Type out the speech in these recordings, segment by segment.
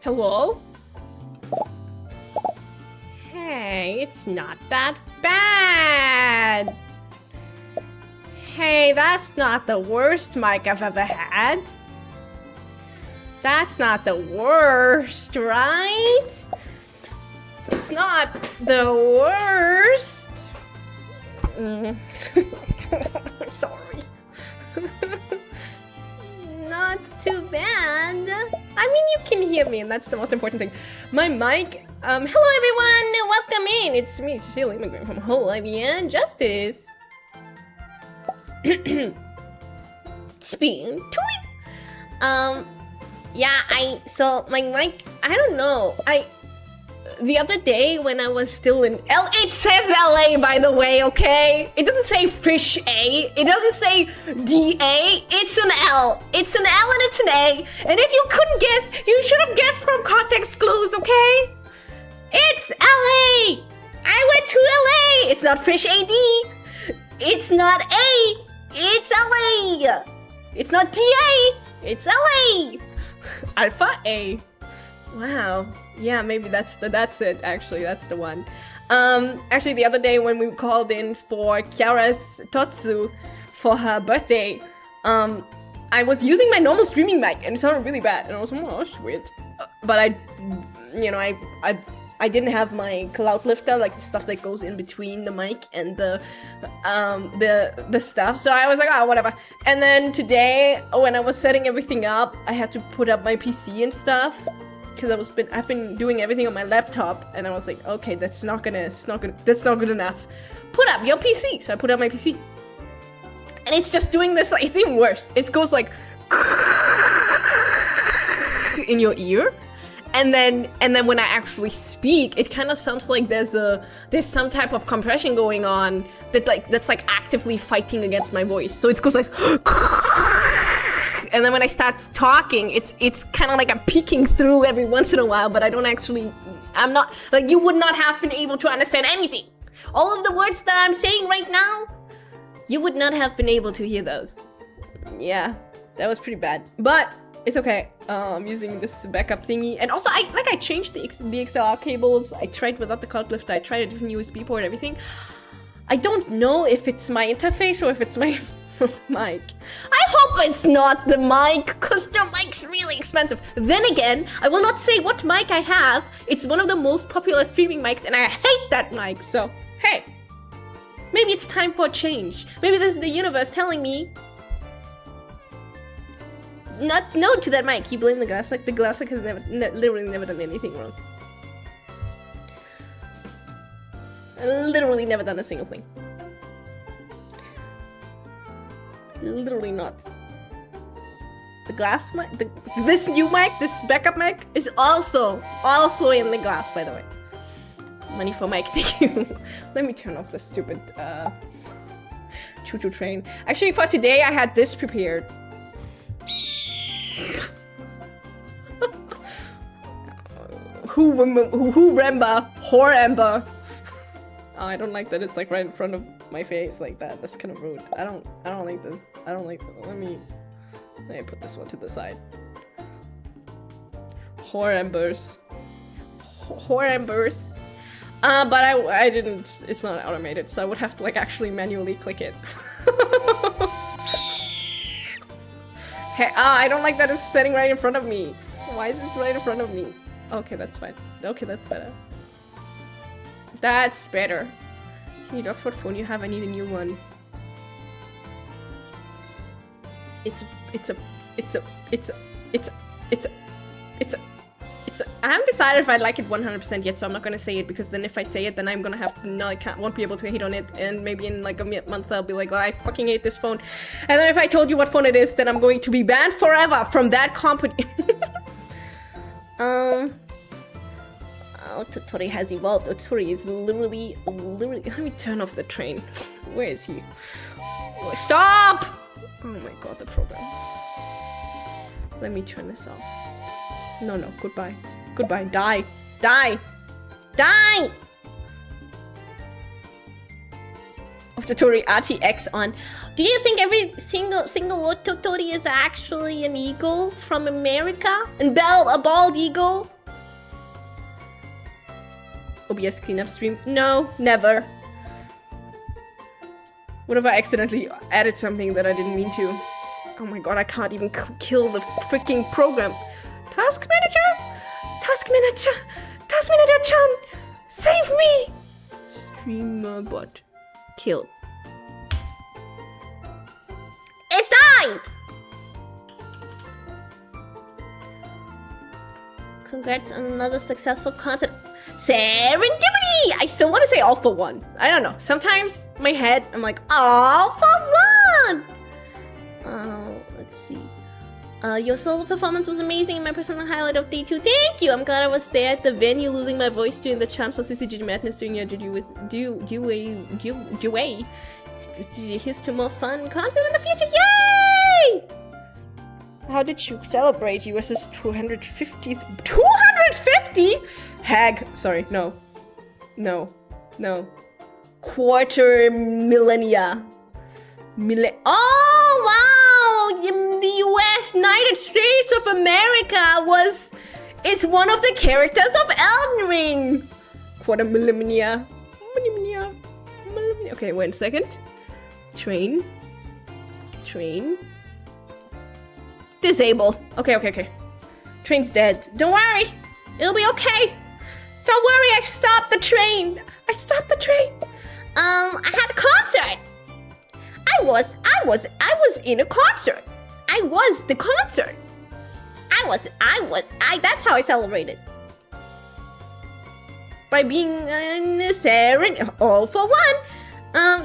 Hello? Hey, it's not that bad. Hey, that's not the worst mic I've ever had. That's not the worst, right? It's not the worst. Sorry. Not too bad. I mean, you can hear me, and that's the most important thing. My mic. Hello, everyone. Welcome in. It's me, Cecilia Immigrant from hololive and Justice. Speaking to it. Yeah. So my mic. I don't know. The other day when I was still in it says LA, by the way, okay? It doesn't say fish A. It doesn't say DA. It's an L. It's an L and it's an A. And if you couldn't guess, you should have guessed from context clues, okay? It's LA. I went to LA. It's not fish AD. It's not A. It's LA. It's not DA. It's LA. Alpha A. Wow. Yeah, maybe that's it, actually, that's the one. Actually, the other day when we called in for Kiara's Totsu for her birthday, I was using my normal streaming mic and it sounded really bad, and I was like, oh, sweet. But I didn't have my cloud lifter, like the stuff that goes in between the mic and the stuff, so I was like, oh, whatever. And then today, when I was setting everything up, I had to put up my PC and stuff, because I've been doing everything on my laptop, and I was like, okay, that's not good enough. Put up your PC. So I put up my PC, and it's just doing this. Like, it's even worse. It goes like in your ear, and then when I actually speak, it kind of sounds like there's some type of compression going on that's like actively fighting against my voice. So it goes like. And then when I start talking, it's kind of like I'm peeking through every once in a while, but I'm not, like, you would not have been able to understand anything. All of the words that I'm saying right now, you would not have been able to hear those. Yeah, that was pretty bad, but it's okay. I'm using this backup thingy, and also I changed the XLR cables. I tried without the cloud lifter. I tried a different USB port, everything. I don't know if it's my interface or if it's my mic. I hope it's not the mic, because the mic's really expensive. Then again, I will not say what mic I have. It's one of the most popular streaming mics, and I hate that mic, so hey. Maybe it's time for a change. Maybe this is the universe telling me not no to that mic. You blame the glass, like the glass has literally never done anything wrong. Literally never done a single thing. Literally not. The glass mic, this new mic, this backup mic is also in the glass, by the way. Money for mic, thank you. Let me turn off the stupid choo-choo train. Actually, for today, I had this prepared. Who remember? Horember. Oh, I don't like that it's like right in front of my face like that. That's kind of rude. I don't like this. I don't like this. Let me put this one to the side. Horembers. Horembers. But I didn't, it's not automated, so I would have to like actually manually click it. Hey, I don't like that it's sitting right in front of me. Why is it right in front of me? Okay, that's fine. Okay, that's better. That's better. Can you dox what phone you have? I need a new one. I haven't decided if I like it 100% yet, so I'm not gonna say it, because then if I say it, then I'm gonna have to, no, won't be able to hate on it, and maybe in like a month I'll be like, oh, I fucking hate this phone. And then if I told you what phone it is, then I'm going to be banned forever from that company. Totori has evolved. Totori is literally, let me turn off the train. Where is he? Oh, stop! Oh my god, the program. Let me turn this off. No, goodbye. Goodbye. Die. Die. Die! Of Totori RTX on. Do you think every single Totori is actually an eagle from America? And a bald eagle? OBS cleanup stream? No, never. What if I accidentally added something that I didn't mean to? Oh my god, I can't even kill the freaking program. Task manager? Task manager? Task manager-chan! Save me! Streamer bot. Killed. It died! Congrats on another successful concert. Serendipity! I still want to say all for one. I don't know. Sometimes my head, I'm like, all for one! Let's see. Your solo performance was amazing. My personal highlight of day 2. Thank you! I'm glad I was there at the venue, losing my voice during the chance for CCG Madness during your duet. Here's to more fun concert in the future. Yay! How did you celebrate US's 250th? 250? Hag. Sorry, no. Quarter millennia. Oh, wow! The US, United States of America is one of the characters of Elden Ring. Quarter millennia. Okay, wait a second. Train. Disabled. Okay. Train's dead. Don't worry. It'll be okay. Don't worry, I stopped the train. I had a concert. I was in a concert. I was the concert. That's how I celebrated. By being all for one.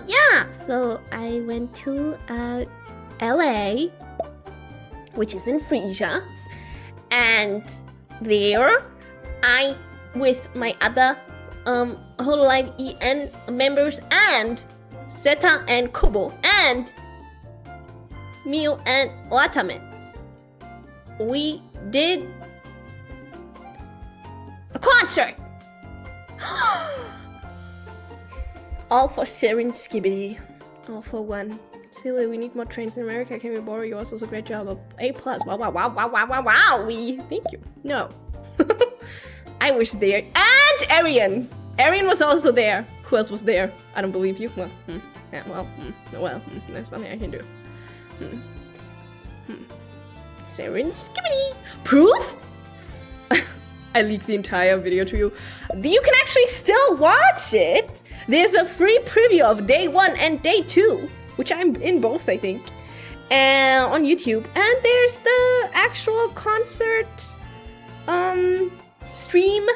Yeah, so I went to LA, which is in Frisia, and there I, with my other hololive EN members and Zeta and Kubo and Miu and Watamen, we did a concert. All for Serendipity. All for one. Silly, we need more trains in America. Can we borrow yours? Also, great job. A+. Wow. Thank you. No. I was there. And Arian. Arian was also there. Who else was there? I don't believe you. Well, there's nothing I can do. Serendipity. Proof? I leaked the entire video to you. You can actually still watch it. There's a free preview of day 1 and day 2, which I'm in both, I think, on YouTube. And there's the actual concert stream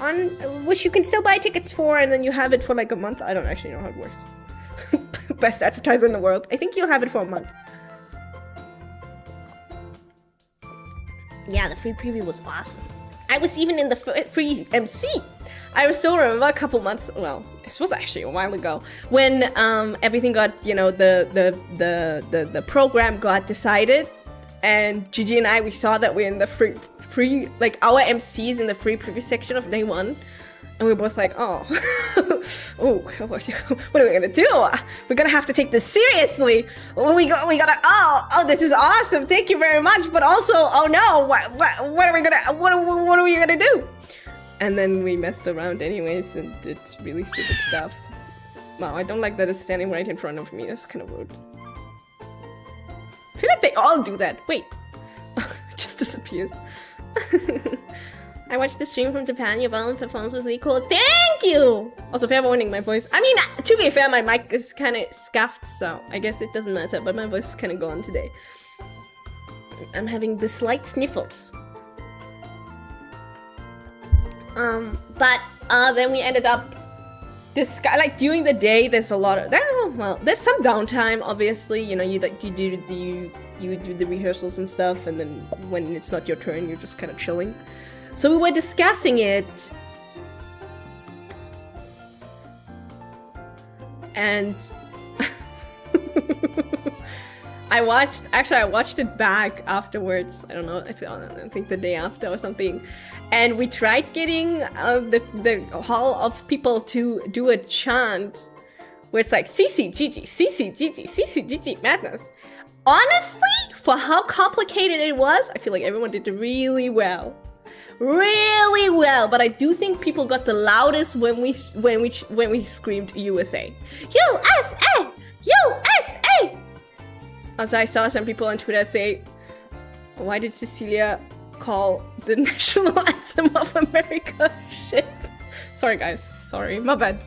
on which you can still buy tickets for, and then you have it for like a month. I don't actually know how it works. Best advertiser in the world. I think you'll have it for a month. Yeah, the free preview was awesome. I was even in the free MC. I still remember a couple months, well, this was actually a while ago, when everything got, you know, the program got decided, and Gigi and I, we saw that we're in the free, like our MCs in the free preview section of day 1. And we were both like, oh, oh, what are we gonna do? We're gonna have to take this seriously. We gotta, oh, this is awesome. Thank you very much. But also, oh no, what are we gonna do? And then we messed around anyways and did really stupid stuff. Wow, I don't like that it's standing right in front of me. That's kind of rude. I feel like they all do that. Wait, it just disappears. I watched the stream from Japan. Your Violin performance was really cool. Thank you! Also, fair warning, my voice. I mean, to be fair, my mic is kind of scuffed, so I guess it doesn't matter, but my voice is kind of gone today. I'm having the slight sniffles. But then we ended up like during the day. There's a lot of well, there's some downtime. Obviously, you know, you do the rehearsals and stuff, and then when it's not your turn, you're just kind of chilling. So we were discussing it, and I watched it back afterwards. I don't know, I think the day after or something. And we tried getting the hall of people to do a chant where it's like CC Gigi, CC Gigi, CC Gigi madness. Honestly, for how complicated it was, I feel like everyone did really well. Really well, but I do think people got the loudest when we screamed USA. USA! USA! Also, I saw some people on Twitter say, why did Cecilia call the national anthem of America shit? Sorry guys, sorry, my bad.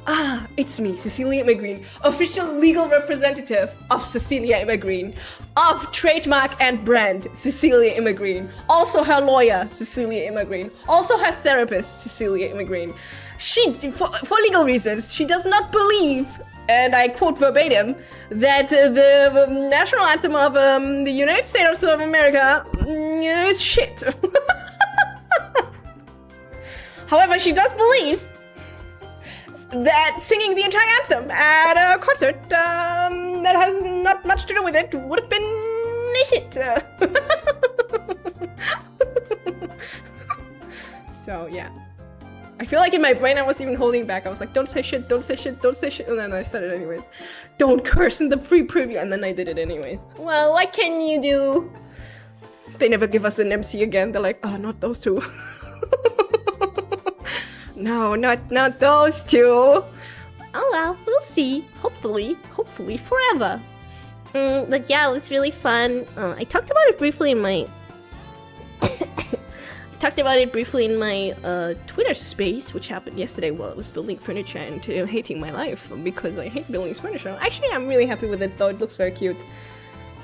Ah, it's me, Cecilia Immergreen, official legal representative of Cecilia Immergreen, of trademark and brand Cecilia Immergreen, also her lawyer, Cecilia Immergreen, also her therapist, Cecilia Immergreen. She, for legal reasons, she does not believe, and I quote verbatim, that the national anthem of the United States of America is shit. However, she does believe that singing the entire anthem at a concert that has not much to do with it would have been shit. So yeah, I feel like in my brain I was even holding back. I was like, don't say shit, don't say shit, don't say shit, and then I said it anyways. Don't curse in the free preview, and then I did it anyways. Well, what can you do? They never give us an MC again. They're like, oh, not those two. No, not those two. Oh well, we'll see. Hopefully forever. But yeah, it was really fun. I talked about it briefly in my Twitter space, which happened yesterday while I was building furniture and hating my life because I hate building furniture. Actually, I'm really happy with it though. It looks very cute.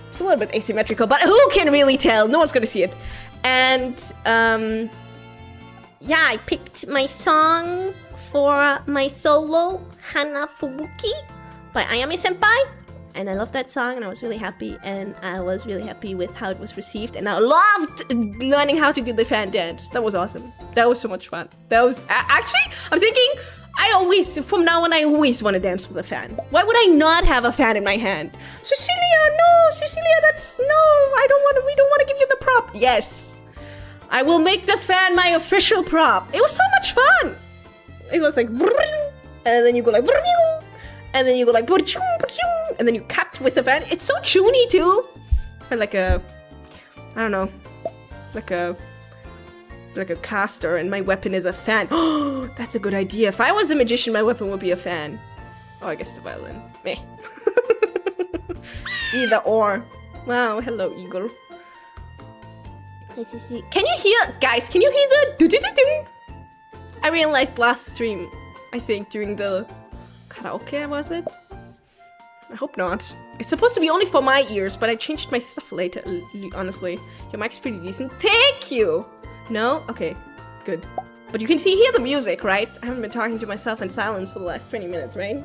It's a little bit asymmetrical, but who can really tell? No one's gonna see it. And yeah, I picked my song for my solo, Hana Fubuki by Ayami Senpai. And I love that song, and I was really happy, and I was really happy with how it was received, and I loved learning how to do the fan dance. That was awesome. That was so much fun. That was actually, I'm thinking, from now on, I always want to dance with a fan. Why would I not have a fan in my hand? Cecilia, no, Cecilia, we don't want to give you the prop. Yes. I will make the fan my official prop. It was so much fun. It was like, and then you go like, and then you go like, and then you cut with the fan. It's so tuney too. I felt like I don't know, like a caster, and my weapon is a fan. Oh, that's a good idea. If I was a magician, my weapon would be a fan. Oh, I guess the violin. Meh. Either or. Wow, hello, eagle. Can you hear, guys? Can you hear the do-do-do-do? I realized last stream, I think during the karaoke, was it? I hope not. It's supposed to be only for my ears, but I changed my stuff later, honestly. Your mic's pretty decent. Thank you! No? Okay, good. But you can hear the music, right? I haven't been talking to myself in silence for the last 20 minutes, right?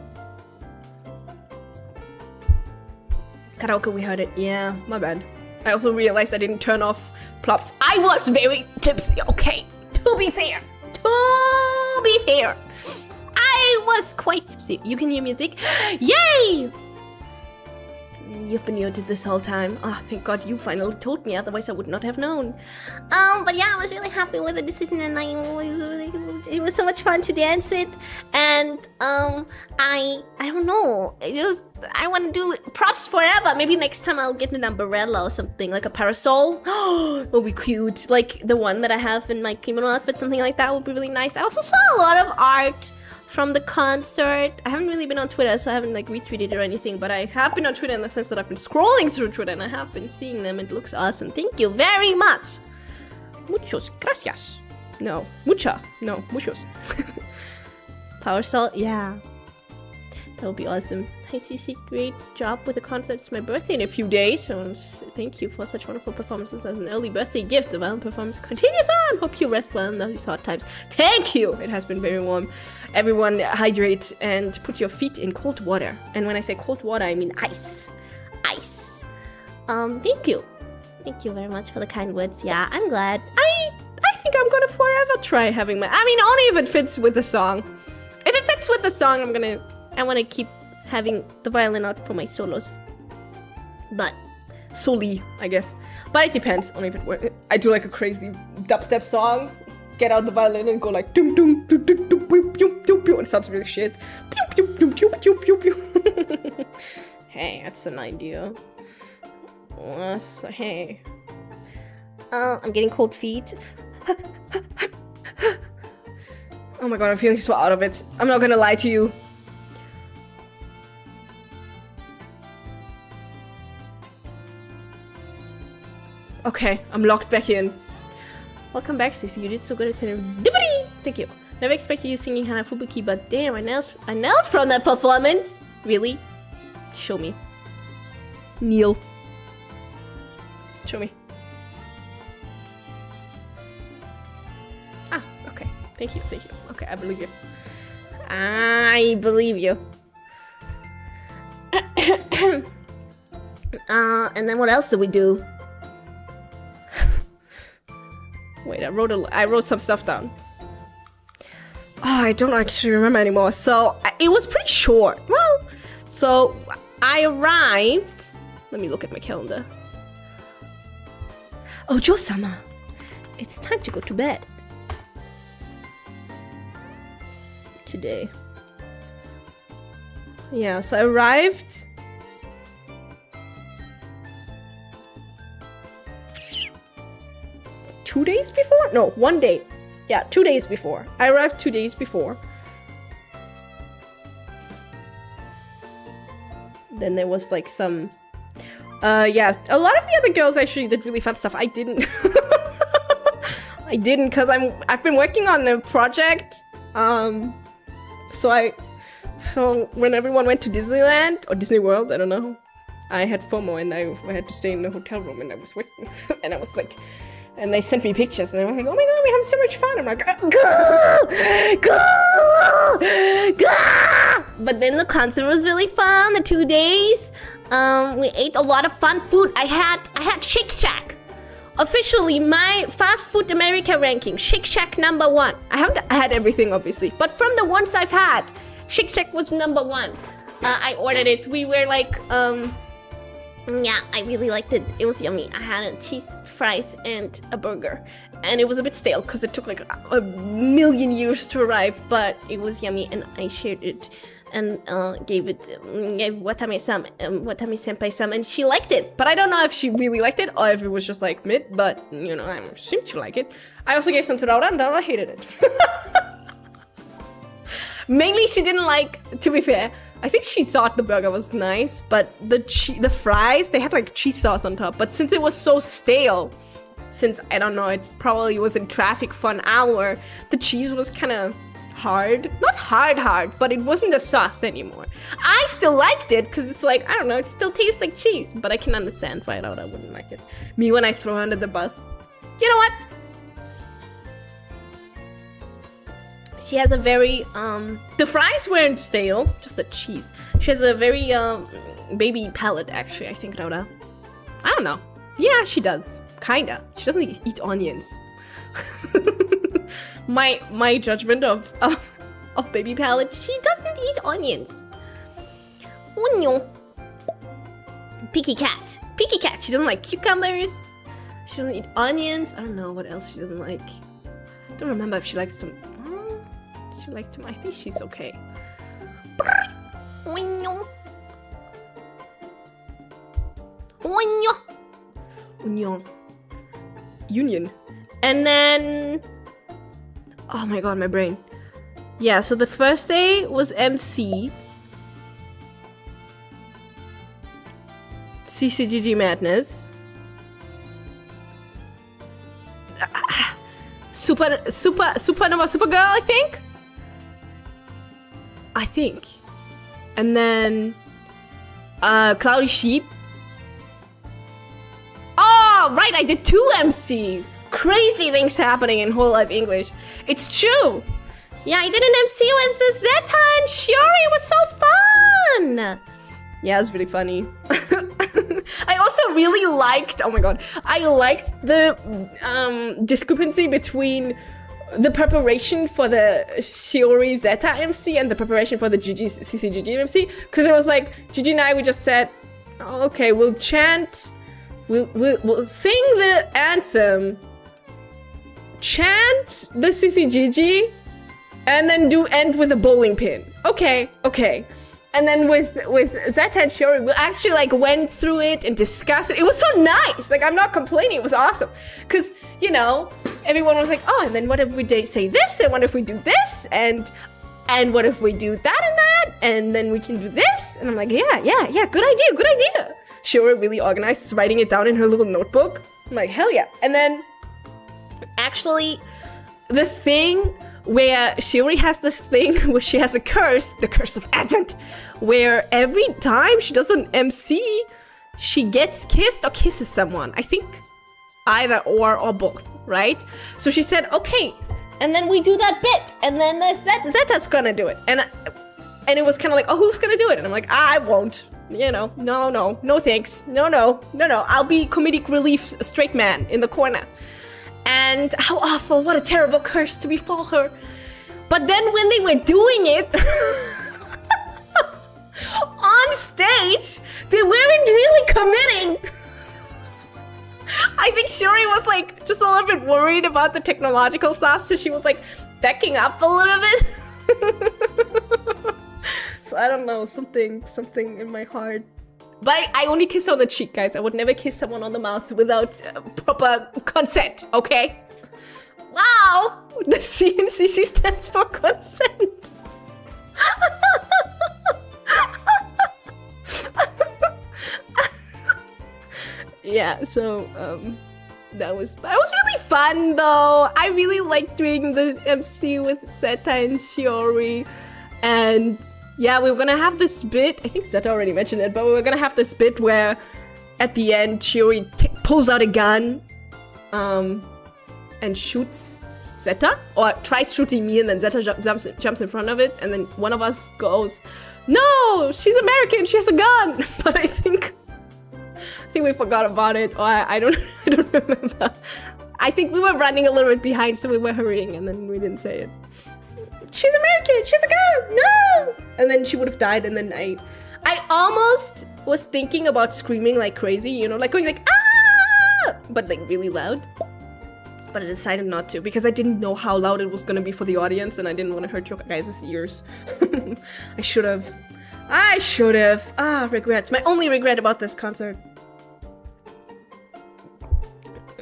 Karaoke, we heard it. Yeah, my bad. I also realized I didn't turn off plops. I was very tipsy, okay? To be fair. I was quite tipsy. You can hear music. Yay! You've been muted this whole time. Oh, thank God you finally told me, otherwise I would not have known. But yeah, I was really happy with the decision, and it was so much fun to dance it. And I don't know. I want to do props forever. Maybe next time I'll get an umbrella or something, like a parasol. Oh, would be cute. Like the one that I have in my kimono outfit, something like that would be really nice. I also saw a lot of art from the concert. I haven't really been on Twitter, so I haven't like retweeted or anything, but I have been on Twitter in the sense that I've been scrolling through Twitter and I have been seeing them. It looks awesome. Thank you very much. Muchos gracias. No, mucha. No, muchos. Power salt, yeah. That would be awesome. Hi Cece, great job with the concert. It's my birthday in a few days, so thank you for such wonderful performances as an early birthday gift. The Violin performance continues on. Hope you rest well in these hot times. Thank you! It has been very warm. Everyone hydrate and put your feet in cold water. And when I say cold water, I mean ice. Ice. Thank you. Thank you very much for the kind words. Yeah, I'm glad. I think I'm gonna forever try having my... I mean, only if it fits with the song. If it fits with the song, I want to keep having the violin out for my solos. But solely, I guess. But it depends on if it works. I do like a crazy dubstep song, get out the violin and go like dum dum dum dum dum dum dum dum, and it sounds really shit. Hey, that's an idea. So, hey. I'm getting cold feet. Oh my god, I'm feeling so out of it. I'm not gonna lie to you. Okay, I'm locked back in. Welcome back, Cece. You did so good at Serendipity! Thank you. Never expected you singing Hanafubuki, but damn, I nailed from that performance! Really? Show me. Kneel. Show me. Ah, okay. Thank you, thank you. Okay, I believe you. I believe you. And then what else did we do? Wait, I wrote some stuff down. Oh, I don't actually remember anymore. So, it was pretty short. Well, so I arrived... Let me look at my calendar. Oh, Jo-sama. It's time to go to bed. Today. Yeah, so I arrived... 2 days before? No, 1 day. Yeah, 2 days before. I arrived 2 days before. Then there was like some... yeah, a lot of the other girls actually did really fun stuff. I didn't. I didn't because I've been working on a project. So when everyone went to Disneyland or Disney World, I don't know, I had FOMO and I had to stay in the hotel room and I was working and I was like... And they sent me pictures, and I was like, oh my god, we have so much fun. I'm like, go! But then the concert was really fun, the 2 days. We ate a lot of fun food. I had Shake Shack. Officially, my fast food America ranking, Shake Shack #1. I had everything, obviously. But from the ones I've had, Shake Shack was #1. I ordered it. We were like, yeah, I really liked it. It was yummy. I had cheese fries and a burger. And it was a bit stale because it took like a million years to arrive, but it was yummy and I shared it and gave Watami-senpai some and she liked it. But I don't know if she really liked it or if it was just like mid, but you know, I assumed she liked it. I also gave some to Laura and Laura hated it. Mainly she didn't like, to be fair, I think she thought the burger was nice, but the fries, they had like cheese sauce on top. But since it was so stale, since, I don't know, it probably was in traffic for an hour, the cheese was kind of hard. Not hard, but it wasn't the sauce anymore. I still liked it, because it's like, I don't know, it still tastes like cheese. But I can understand why I wouldn't like it. Me when I throw her under the bus. You know what? She has a very, the fries weren't stale, just the cheese. She has a very, baby palate, actually, I think, Rhoda. I don't know. Yeah, she does. Kinda. She doesn't eat onions. My judgment of of baby palette. She doesn't eat onions. Oh no. Picky cat. Picky cat. She doesn't like cucumbers. She doesn't eat onions. I don't know what else she doesn't like. I don't remember if she likes to. She liked them. I think she's okay. Union. And then, oh my god, my brain. Yeah, so the first day was MC. CCGG Madness. Supernova Supergirl, I think. And then Cloudy Sheep. Oh, right, I did 2 MCs. Crazy things happening in hololive English. It's true. Yeah, I did an MC with Zeta and Shiori. It was so fun. Yeah, it was really funny. I also really liked, oh my god, I liked the discrepancy between the preparation for the Shiori Zeta MC and the preparation for the CCGG MC. Because it was like, Gigi and I, we just said, oh, okay, we'll chant, we'll sing the anthem, chant the CCGG, and then end with a bowling pin. Okay. And then with Zeta and Shiori, we actually like went through it and discussed it. It was so nice. Like, I'm not complaining. It was awesome. Because, you know, everyone was like, oh, and then what if we say this? And what if we do this? And what if we do that and that? And then we can do this? And I'm like, yeah. Good idea. Shiori really organized, writing it down in her little notebook. I'm like, hell yeah. And then, actually, the thing where Shiori has this thing where she has a curse, the curse of Advent, where every time she does an MC, she gets kissed or kisses someone. I think either or both, right? So she said, okay, and then we do that bit, and then Zeta's gonna do it. And it was kind of like, oh, who's gonna do it? And I'm like, I won't. You know, no thanks. No. I'll be comedic relief straight man in the corner. And how awful, what a terrible curse to befall her. But then when they were doing it on stage, they weren't really committing. I think Shiori was like just a little bit worried about the technological stuff, so she was like backing up a little bit. So I don't know, something in my heart. But I only kiss on the cheek, guys. I would never kiss someone on the mouth without proper consent, okay? Wow! The CNCC stands for consent. Yeah, so that was really fun though. I really liked doing the MC with Zeta and Shiori. And yeah, we were gonna have this bit, I think Zeta already mentioned it, but we were gonna have this bit where at the end Shiori pulls out a gun and shoots Zeta, or tries shooting me, and then Zeta jumps in front of it, and then one of us goes, no, she's American, she has a gun. But I think we forgot about it, or I don't remember. I think we were running a little bit behind, so we were hurrying, and then we didn't say it. She's American, she's a gun, no! And then she would have died, and then I almost was thinking about screaming like crazy, you know, like going like, ah! But like really loud. But I decided not to, because I didn't know how loud it was gonna be for the audience, and I didn't want to hurt your guys' ears. I should have. Ah, regrets. My only regret about this concert.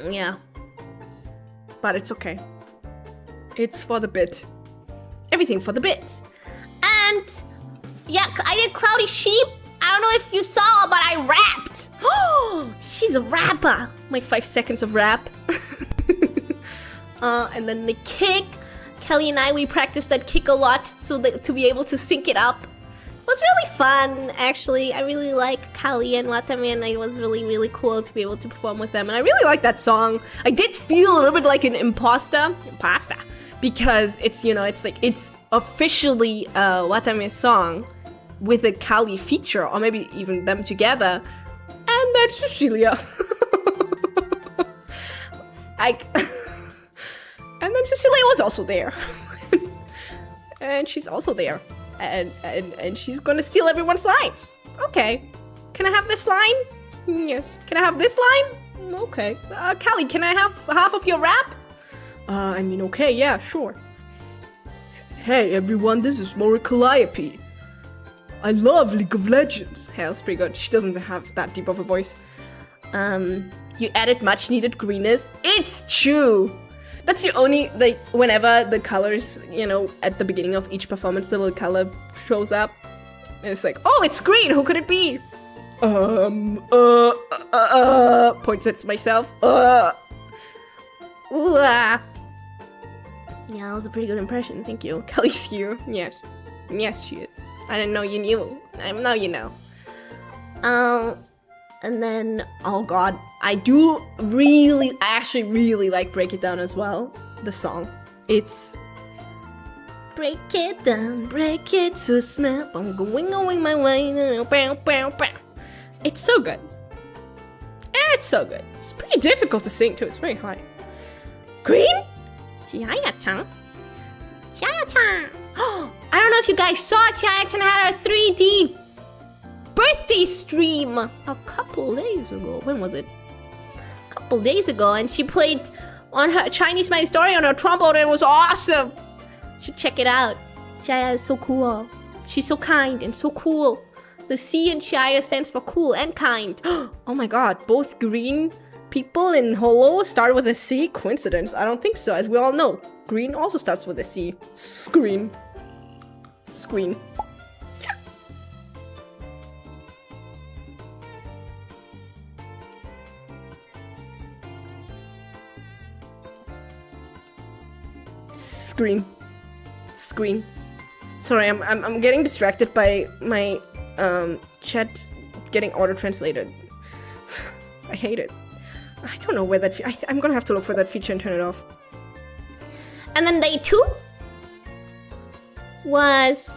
Yeah. But it's okay. It's for the bit. Everything for the bit. And yeah, I did Cloudy Sheep. I don't know if you saw, but I rapped. Oh, she's a rapper. My 5 seconds of rap. And then the kick. Kelly and I, we practiced that kick a lot so that, to be able to sync it up. It was really fun, actually. I really like Kali and Watame, and it was really, really cool to be able to perform with them. And I really like that song. I did feel a little bit like an imposter, because it's, you know, it's like, it's officially a Watame song with a Kali feature, or maybe even them together. And that's Cecilia. And then Cecilia was also there. and she's also there. And she's gonna steal everyone's lines. Okay. Can I have this line? Yes. Can I have this line? Okay. Callie, can I have half of your rap? I mean, okay, yeah, sure. Hey everyone, this is more Calliope. I love League of Legends. Hey, that's pretty good. She doesn't have that deep of a voice. You added much needed greenness. It's true. That's the only, like, whenever the colors, you know, at the beginning of each performance, the little color shows up. And it's like, oh, it's green, who could it be? Points at myself. Ooh, ah. Yeah, that was a pretty good impression, thank you. Kelly's here. Yes. Yes, she is. I didn't know you knew. Now you know. And then, oh god, I actually really like Break It Down as well. The song. It's break it down, break it so smell. I'm going my way. It's so good. It's so good. It's pretty difficult to sing too. It's very hard. Green? Chiaya-chan. Chiaya-chan. I don't know if you guys saw Chiaya-chan had a 3D birthday stream a couple days ago. When was it? A couple days ago, and she played on her Chinese My Story on her trombone, and it was awesome. You should check it out. Chiaya is so cool. She's so kind and so cool. The C in Chiaya stands for cool and kind. Oh my god, both green people in Holo start with a C? Coincidence? I don't think so, as we all know. Green also starts with a C. Screen. Screen. Screen. Screen. Sorry, I'm getting distracted by my chat getting auto-translated. I hate it. I don't know where that... I'm gonna have to look for that feature and turn it off. And then day 2 was...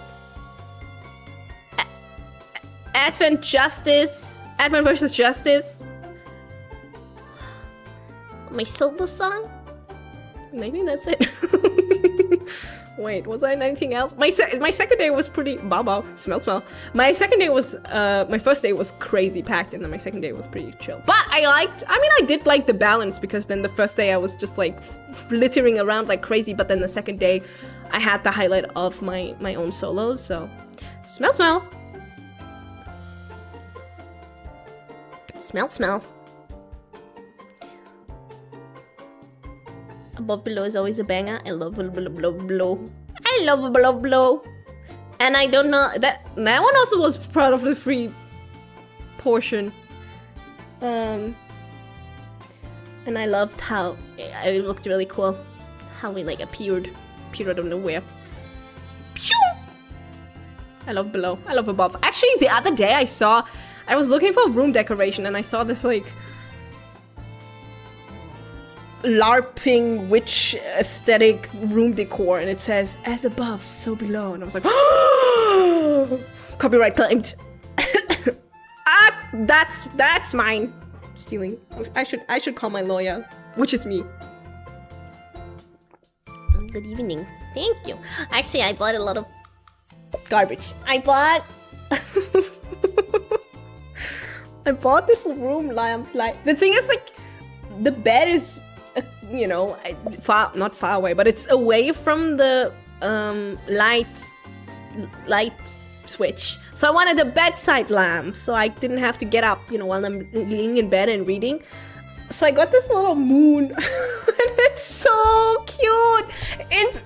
Advent versus Justice. My solo song? Maybe that's it. Wait, was I in anything else? My second day was pretty... Bow. Smell. My second day was... my first day was crazy packed, and then my second day was pretty chill. But I did like the balance, because then the first day I was just like flittering around like crazy, but then the second day I had the highlight of my own solos, so... Smell. Smell. Above Below is always a banger. I love below. I love below. And I don't know that one also was part of the free portion. And I loved how it looked really cool. How we like appeared out of nowhere. Pew! I love below. I love above. Actually, the other day I was looking for room decoration, and I saw this like LARPing witch aesthetic room decor, and it says as above so below, and I was like, oh, copyright claimed. That's mine. Stealing. I should call my lawyer, which is me. Good evening. Thank you. Actually, I bought a lot of garbage. I bought this room lamp. Like, the thing is, like, the bed is, you know, not far away, but it's away from the light switch. So I wanted a bedside lamp, so I didn't have to get up, you know, while I'm laying in bed and reading. So I got this little moon, and it's so cute. It's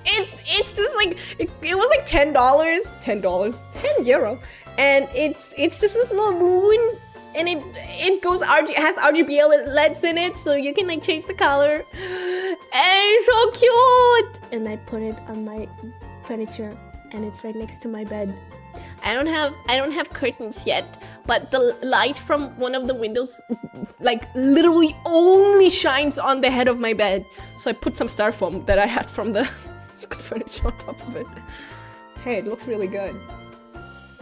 just like it was like $10, €10, and it's just this little moon. And it goes has RGB LEDs in it, so you can like change the color. And it's so cute! And I put it on my furniture, and it's right next to my bed. I don't have curtains yet, but the light from one of the windows like literally only shines on the head of my bed. So I put some styrofoam that I had from the furniture on top of it. Hey, it looks really good.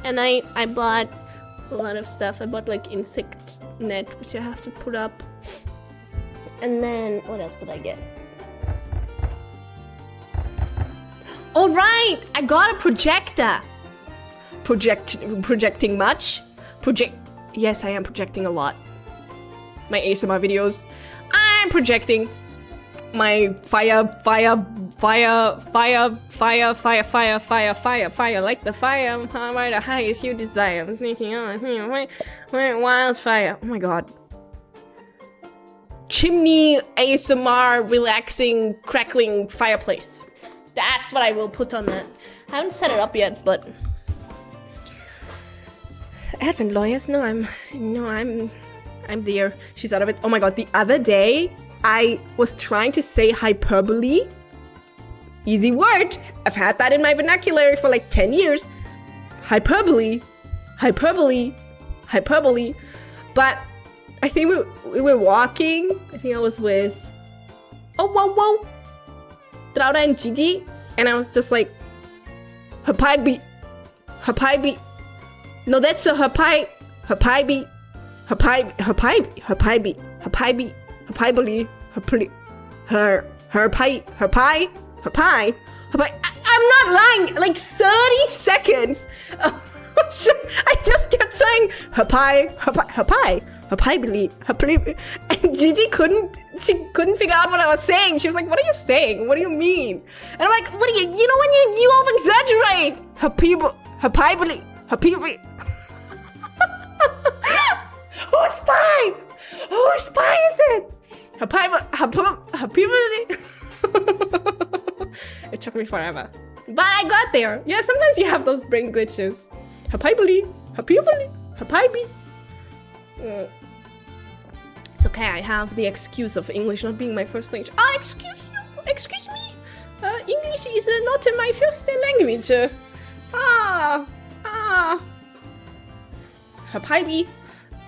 And I bought a lot of stuff. I bought like insect net, which I have to put up. And then what else did I get? Oh right, I got a projector. Projecting much? Yes, I am projecting a lot. My ASMR videos. I'm projecting my fire, like the fire, how the highest you desire. I'm thinking, wildfire. Oh my god. Chimney ASMR relaxing crackling fireplace. That's what I will put on that. I haven't set it up yet, but Advent lawyers, I'm there. She's out of it. Oh my god, the other day I was trying to say hyperbole. Easy word. I've had that in my vernacular for like 10 years. Hyperbole. But I think we were walking. I think I was with whoa, Traura and Gigi, and I was just like, Hapai. No, that's a Hapai. Hyperbole. I'm not lying. Like 30 seconds. I just kept saying Hyperbole. And Gigi couldn't figure out what I was saying. She was like, what are you saying? What do you mean? And I'm like, what do you know when you over-exaggerate? Hyperbole. Whose spy? Whose spy is it? Hyperbole. It took me forever. But I got there. Yeah, sometimes you have those brain glitches. Hyperbole. It's okay, I have the excuse of English not being my first language. Excuse me. English is not my first language. Hyperbole.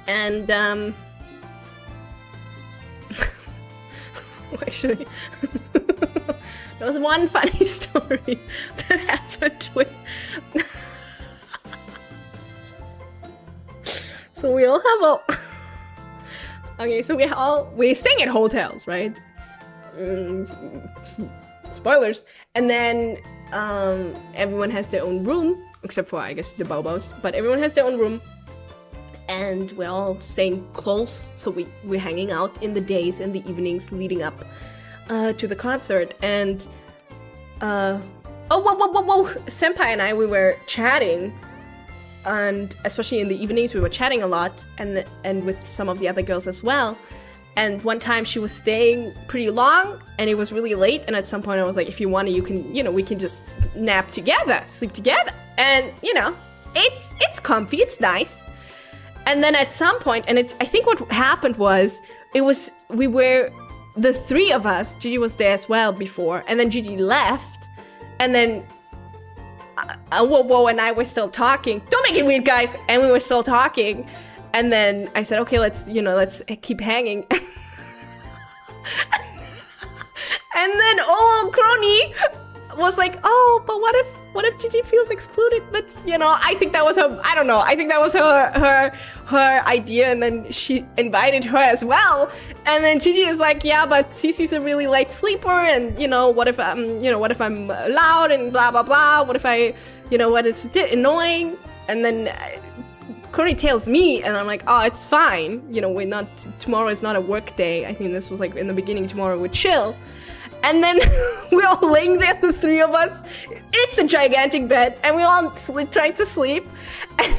And actually, there was one funny story that happened with. So we all have a. Okay, so we're staying at hotels, right? Spoilers. And then everyone has their own room, except for I guess the Baobabs, but everyone has their own room. And we're all staying close, so we're hanging out in the days and the evenings leading up to the concert. And whoa, Senpai and I, we were chatting, and especially in the evenings we were chatting a lot, and with some of the other girls as well. And one time she was staying pretty long, and it was really late. And at some point I was like, if you want to, you can, we can just nap together, sleep together, and it's comfy, it's nice. And then at some point, and I think what happened was, we were, the three of us, Gigi was there as well before, and then Gigi left, and then Whoa and I were still talking. Don't make it weird, guys! And we were still talking, and then I said, okay, let's keep hanging. And then Crony was like, oh, but what if Gigi feels excluded? Let's, I think that was her, I don't know, I think that was her idea, and then she invited her as well. And then Gigi is like, yeah, but Cece's a really light sleeper, and what if I'm loud and blah blah blah, what if I, what it's annoying. And then Crony tells me, and I'm like, oh, it's fine, tomorrow is not a work day. I think this was like in the beginning, tomorrow we'd chill. And then we're all laying there, the three of us. It's a gigantic bed, and we're all trying to sleep. And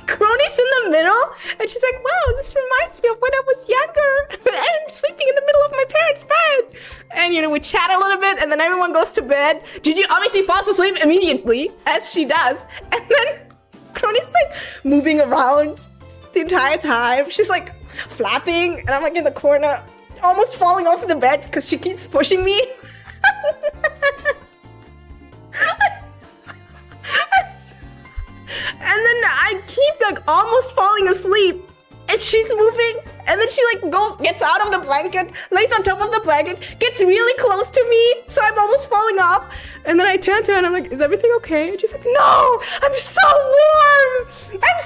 Crony's in the middle, and she's like, wow, this reminds me of when I was younger. And sleeping in the middle of my parents' bed. And, we chat a little bit, and then everyone goes to bed. Gigi obviously falls asleep immediately, as she does. And then Crony's like moving around the entire time. She's like flapping, and I'm like in the corner, almost falling off the bed because she keeps pushing me. And then I keep like almost falling asleep, and she's moving, and then she like gets out of the blanket, lays on top of the blanket, gets really close to me, so I'm almost falling off. And then I turn to her and I'm like, is everything okay? And she's like, no, I'm so warm, I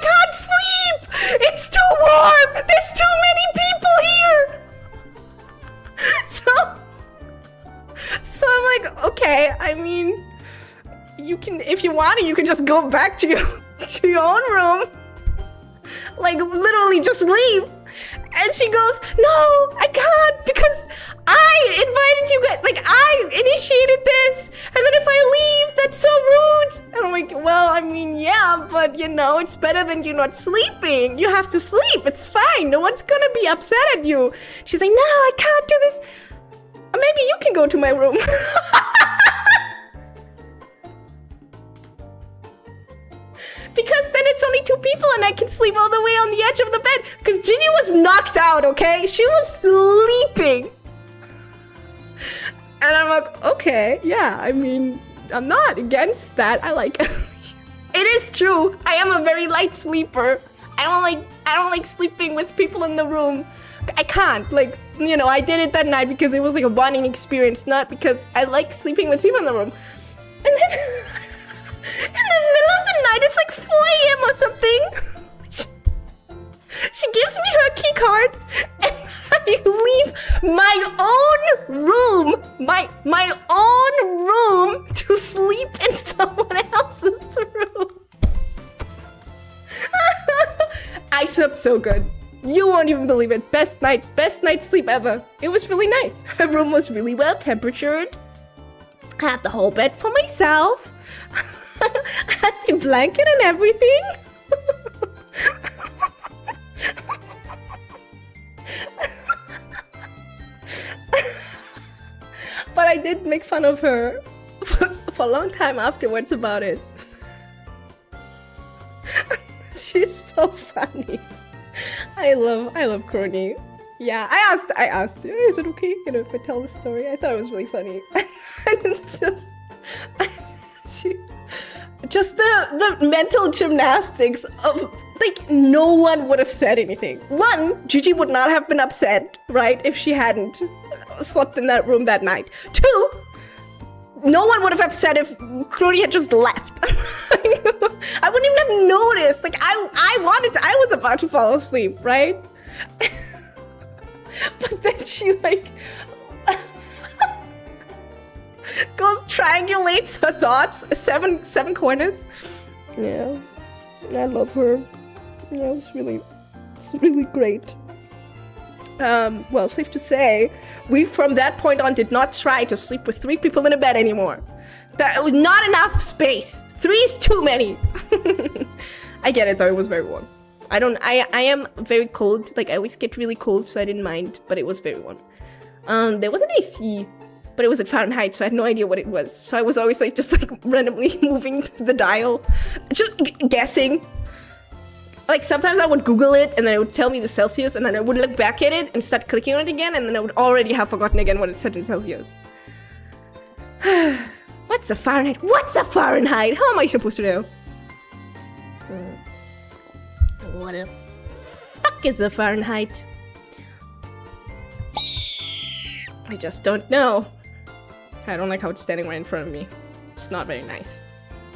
can't sleep, it's too warm, there's too many people here. So So I'm like, okay, I mean, you can, if you want to, you can just go back to your own room. Like, literally just leave. And she goes, no, I can't, because I invited you guys. Like, I initiated this. And then if I leave, that's so rude. And I'm like, well, I mean, yeah, but you know, it's better than you not sleeping. You have to sleep. It's fine. No one's gonna be upset at you. She's like, no, I can't do this. Maybe you can go to my room. Because then it's only 2 people and I can sleep all the way on the edge of the bed. Because Gigi was knocked out, okay? She was sleeping. And I'm like, okay, yeah, I mean, I'm not against that. I like it. It is true. I am a very light sleeper. I don't like sleeping with people in the room. I can't. Like, you know, I did it that night because it was like a bonding experience, not because I like sleeping with people in the room. And then in the middle of the night, it's like 4 a.m. or something. She gives me her key card and I leave my own room, my own room to sleep in someone else's room. I slept so good. You won't even believe it. Best night sleep ever. It was really nice. Her room was really well temperatured. I had the whole bed for myself. I had the blanket and everything. But I did make fun of her for a long time afterwards about it. She's so funny. I love Crony. Yeah, I asked, is it okay, you know, if I tell the story? I thought it was really funny. And it's just the mental gymnastics of, like, no one would have said anything. One, Gigi would not have been upset, right, if she hadn't slept in that room that night. 2, no one would have upset if Crony had just left. I wouldn't even have noticed. Like, I was about to fall asleep, right? But then she, like, triangulates her thoughts. 7 corners. Yeah, I love her. Yeah, it's really great. Well, safe to say, we from that point on did not try to sleep with 3 people in a bed anymore. That was not enough space. 3 is too many. I get it though, it was very warm. I am very cold, like I always get really cold, so I didn't mind, but it was very warm. There was an AC, but it was at Fahrenheit, so I had no idea what it was. So I was always like, just like randomly moving the dial, just guessing. Like sometimes I would Google it and then it would tell me the Celsius and then I would look back at it and start clicking on it again and then I would already have forgotten again what it said in Celsius. What's a Fahrenheit? What's a Fahrenheit? How am I supposed to know? What the fuck is a Fahrenheit? I just don't know. I don't like how it's standing right in front of me. It's not very nice.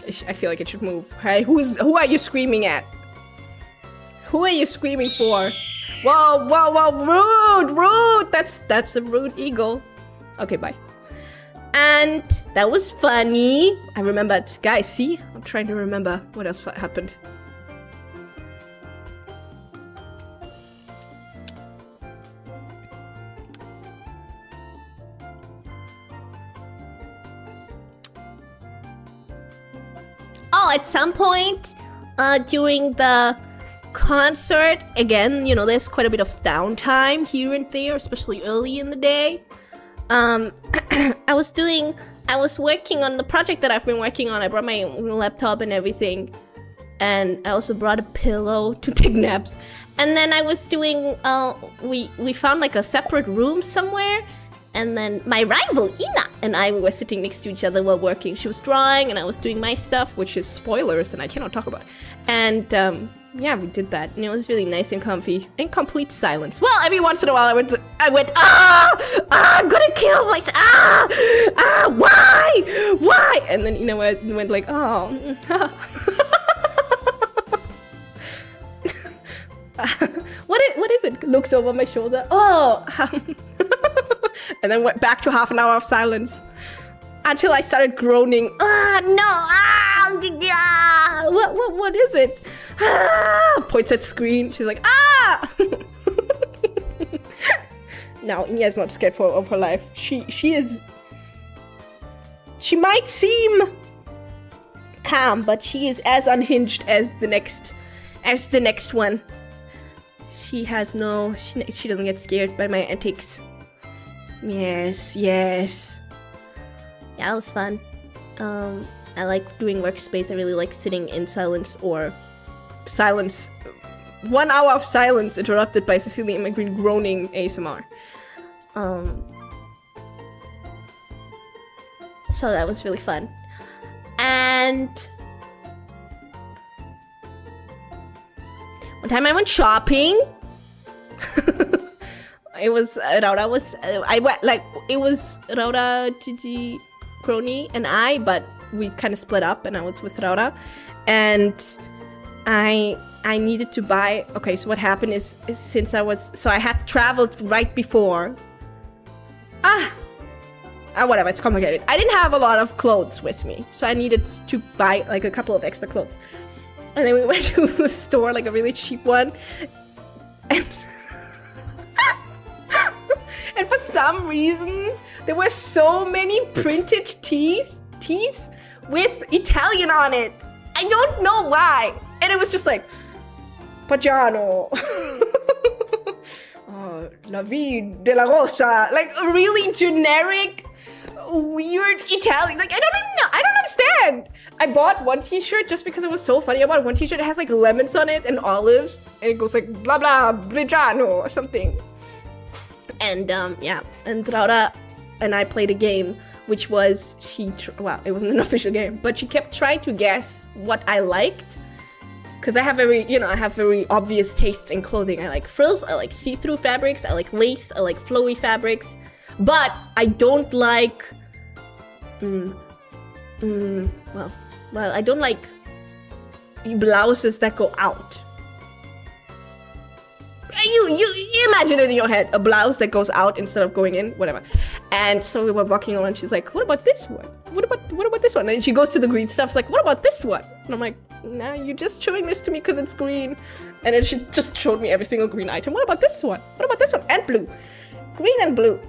I feel like it should move. Hey, who are you screaming at? Who are you screaming for? Whoa, whoa, whoa, rude! That's a rude eagle. Okay, bye. And that was funny. I remembered, guys, see? I'm trying to remember what else happened. Oh, at some point during the concert, again, you know, there's quite a bit of downtime here and there, especially early in the day. I was working on the project that I've been working on. I brought my laptop and everything, and I also brought a pillow to take naps. And then I was doing, we found like a separate room somewhere, and then my rival Ina and I, we were sitting next to each other while working. She was drawing and I was doing my stuff, which is spoilers and I cannot talk about. And yeah, we did that, and it was really nice and comfy, in complete silence. Well, every once in a while I went, I'm gonna kill myself, why? And then, you know, I went like, oh. What is it? Looks over my shoulder. Oh, and then went back to half an hour of silence until I started groaning. What is it? Points at screen. She's like, Now, Inya is not scared of her life. She might seem calm, but she is as unhinged as the next one. She doesn't get scared by my antics. Yes. Yeah, that was fun. I like doing workspace. I really like sitting in silence or silence. 1 hour of silence interrupted by Cecilia and my green groaning ASMR. So that was really fun. And one time I went shopping. It was Raura, Gigi, Crony, and I, but we kind of split up, and I was with Raura, and I needed to buy. Okay, so what happened is since I had traveled right before. Whatever, it's complicated. I didn't have a lot of clothes with me, so I needed to buy like a couple of extra clothes. And then we went to a store, like a really cheap one, and and for some reason there were so many printed teeth with Italian on it. I don't know why, and it was just like Pagano. La vie della rosa, like a really generic, weird Italian. Like I don't even know. I don't understand. I bought one T-shirt just because it was so funny. I bought one T-shirt that has like lemons on it and olives, and it goes like blah blah Brigiano or something. And yeah, and Traura and I played a game, which was it wasn't an official game, but she kept trying to guess what I liked. Because I have very obvious tastes in clothing. I like frills, I like see-through fabrics, I like lace, I like flowy fabrics. But I don't like, I don't like blouses that go out. You imagine it in your head, a blouse that goes out instead of going in, whatever. And so we were walking around, she's like, what about this one? What about this one? And she goes to the green stuff, like, what about this one? And I'm like, nah, you're just showing this to me because it's green. And then she just showed me every single green item. What about this one? What about this one? And blue. Green and blue.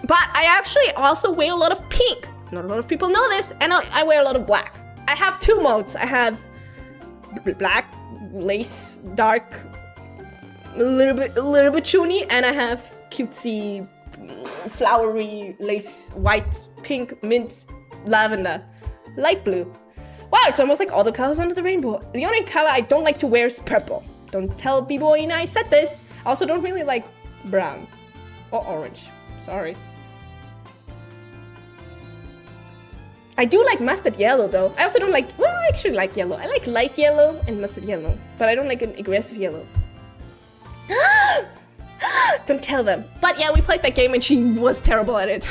But I actually also wear a lot of pink. Not a lot of people know this. And I wear a lot of black. I have two modes. I have black, lace, dark, a little bit chuny, and I have cutesy, flowery, lace, white, pink, mint, lavender, light blue. Wow, it's almost like all the colors under the rainbow. The only color I don't like to wear is purple. Don't tell B-Boy I said this. I also don't really like brown or orange. Sorry. I do like mustard yellow though. I also don't like, well, I actually like yellow. I like light yellow and mustard yellow, but I don't like an aggressive yellow. Don't tell them. But yeah, we played that game and she was terrible at it.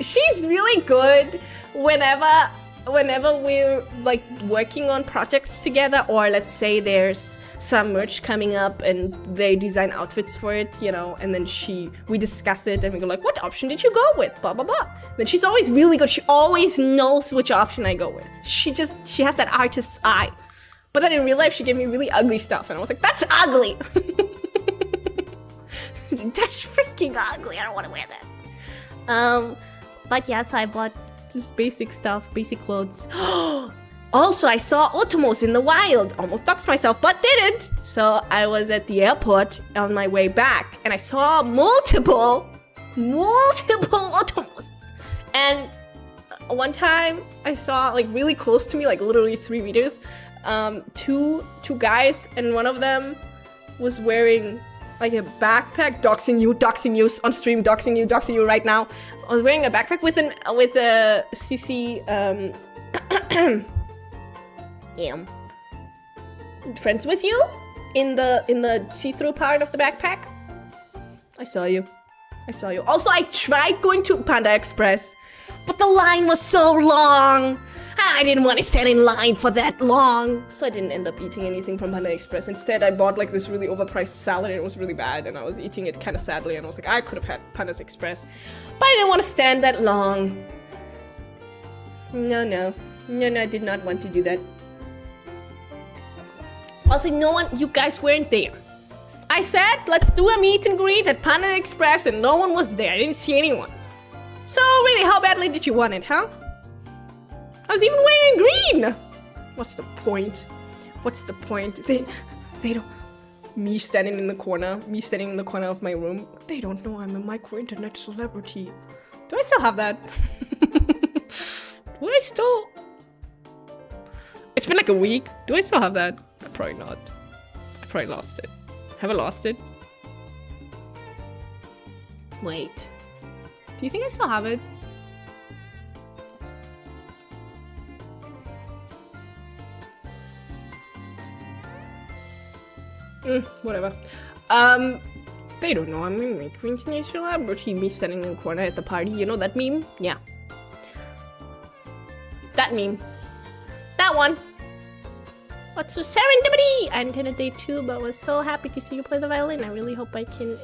She's really good whenever we're like working on projects together, or let's say there's some merch coming up and they design outfits for it, you know, and then we discuss it and we go like, what option did you go with? Blah blah blah. Then she's always really good. She always knows which option I go with. She has that artist's eye. But then in real life, she gave me really ugly stuff, and I was like, that's ugly! That's freaking ugly, I don't want to wear that. But yeah, so I bought just basic stuff, basic clothes. Also, I saw Otomos in the wild. Almost doxed myself, but didn't! So I was at the airport on my way back, and I saw multiple Otomos. And one time, I saw, like, really close to me, like literally 3 meters, two guys, and one of them was wearing like a backpack. Doxing you on stream, doxing you right now. I was wearing a backpack with a CC friends with you in the see-through part of the backpack. I saw you. Also, I tried going to Panda Express, but the line was so long. And I didn't want to stand in line for that long, so I didn't end up eating anything from Panda Express. Instead, I bought like this really overpriced salad and it was really bad, and I was eating it kind of sadly, and I was like, I could have had Panda Express, but I didn't want to stand that long. No, I did not want to do that. Also, you guys weren't there. I said, let's do a meet and greet at Panda Express, and no one was there. I didn't see anyone. So really, how badly did you want it, huh? I was even wearing green! What's the point? What's the point? They don't... Me standing in the corner of my room. They don't know I'm a micro-internet celebrity. Do I still have that? Do I still... It's been like a week. Do I still have that? Probably not. I probably lost it. Have I lost it? Wait. Do you think I still have it? Whatever. They don't know I'm a micro-internet celebrity. Me standing in the corner at the party. You know that meme? Yeah. That meme. That one. What's so serendipity? I intended day 2, but was so happy to see you play the violin. I really hope I can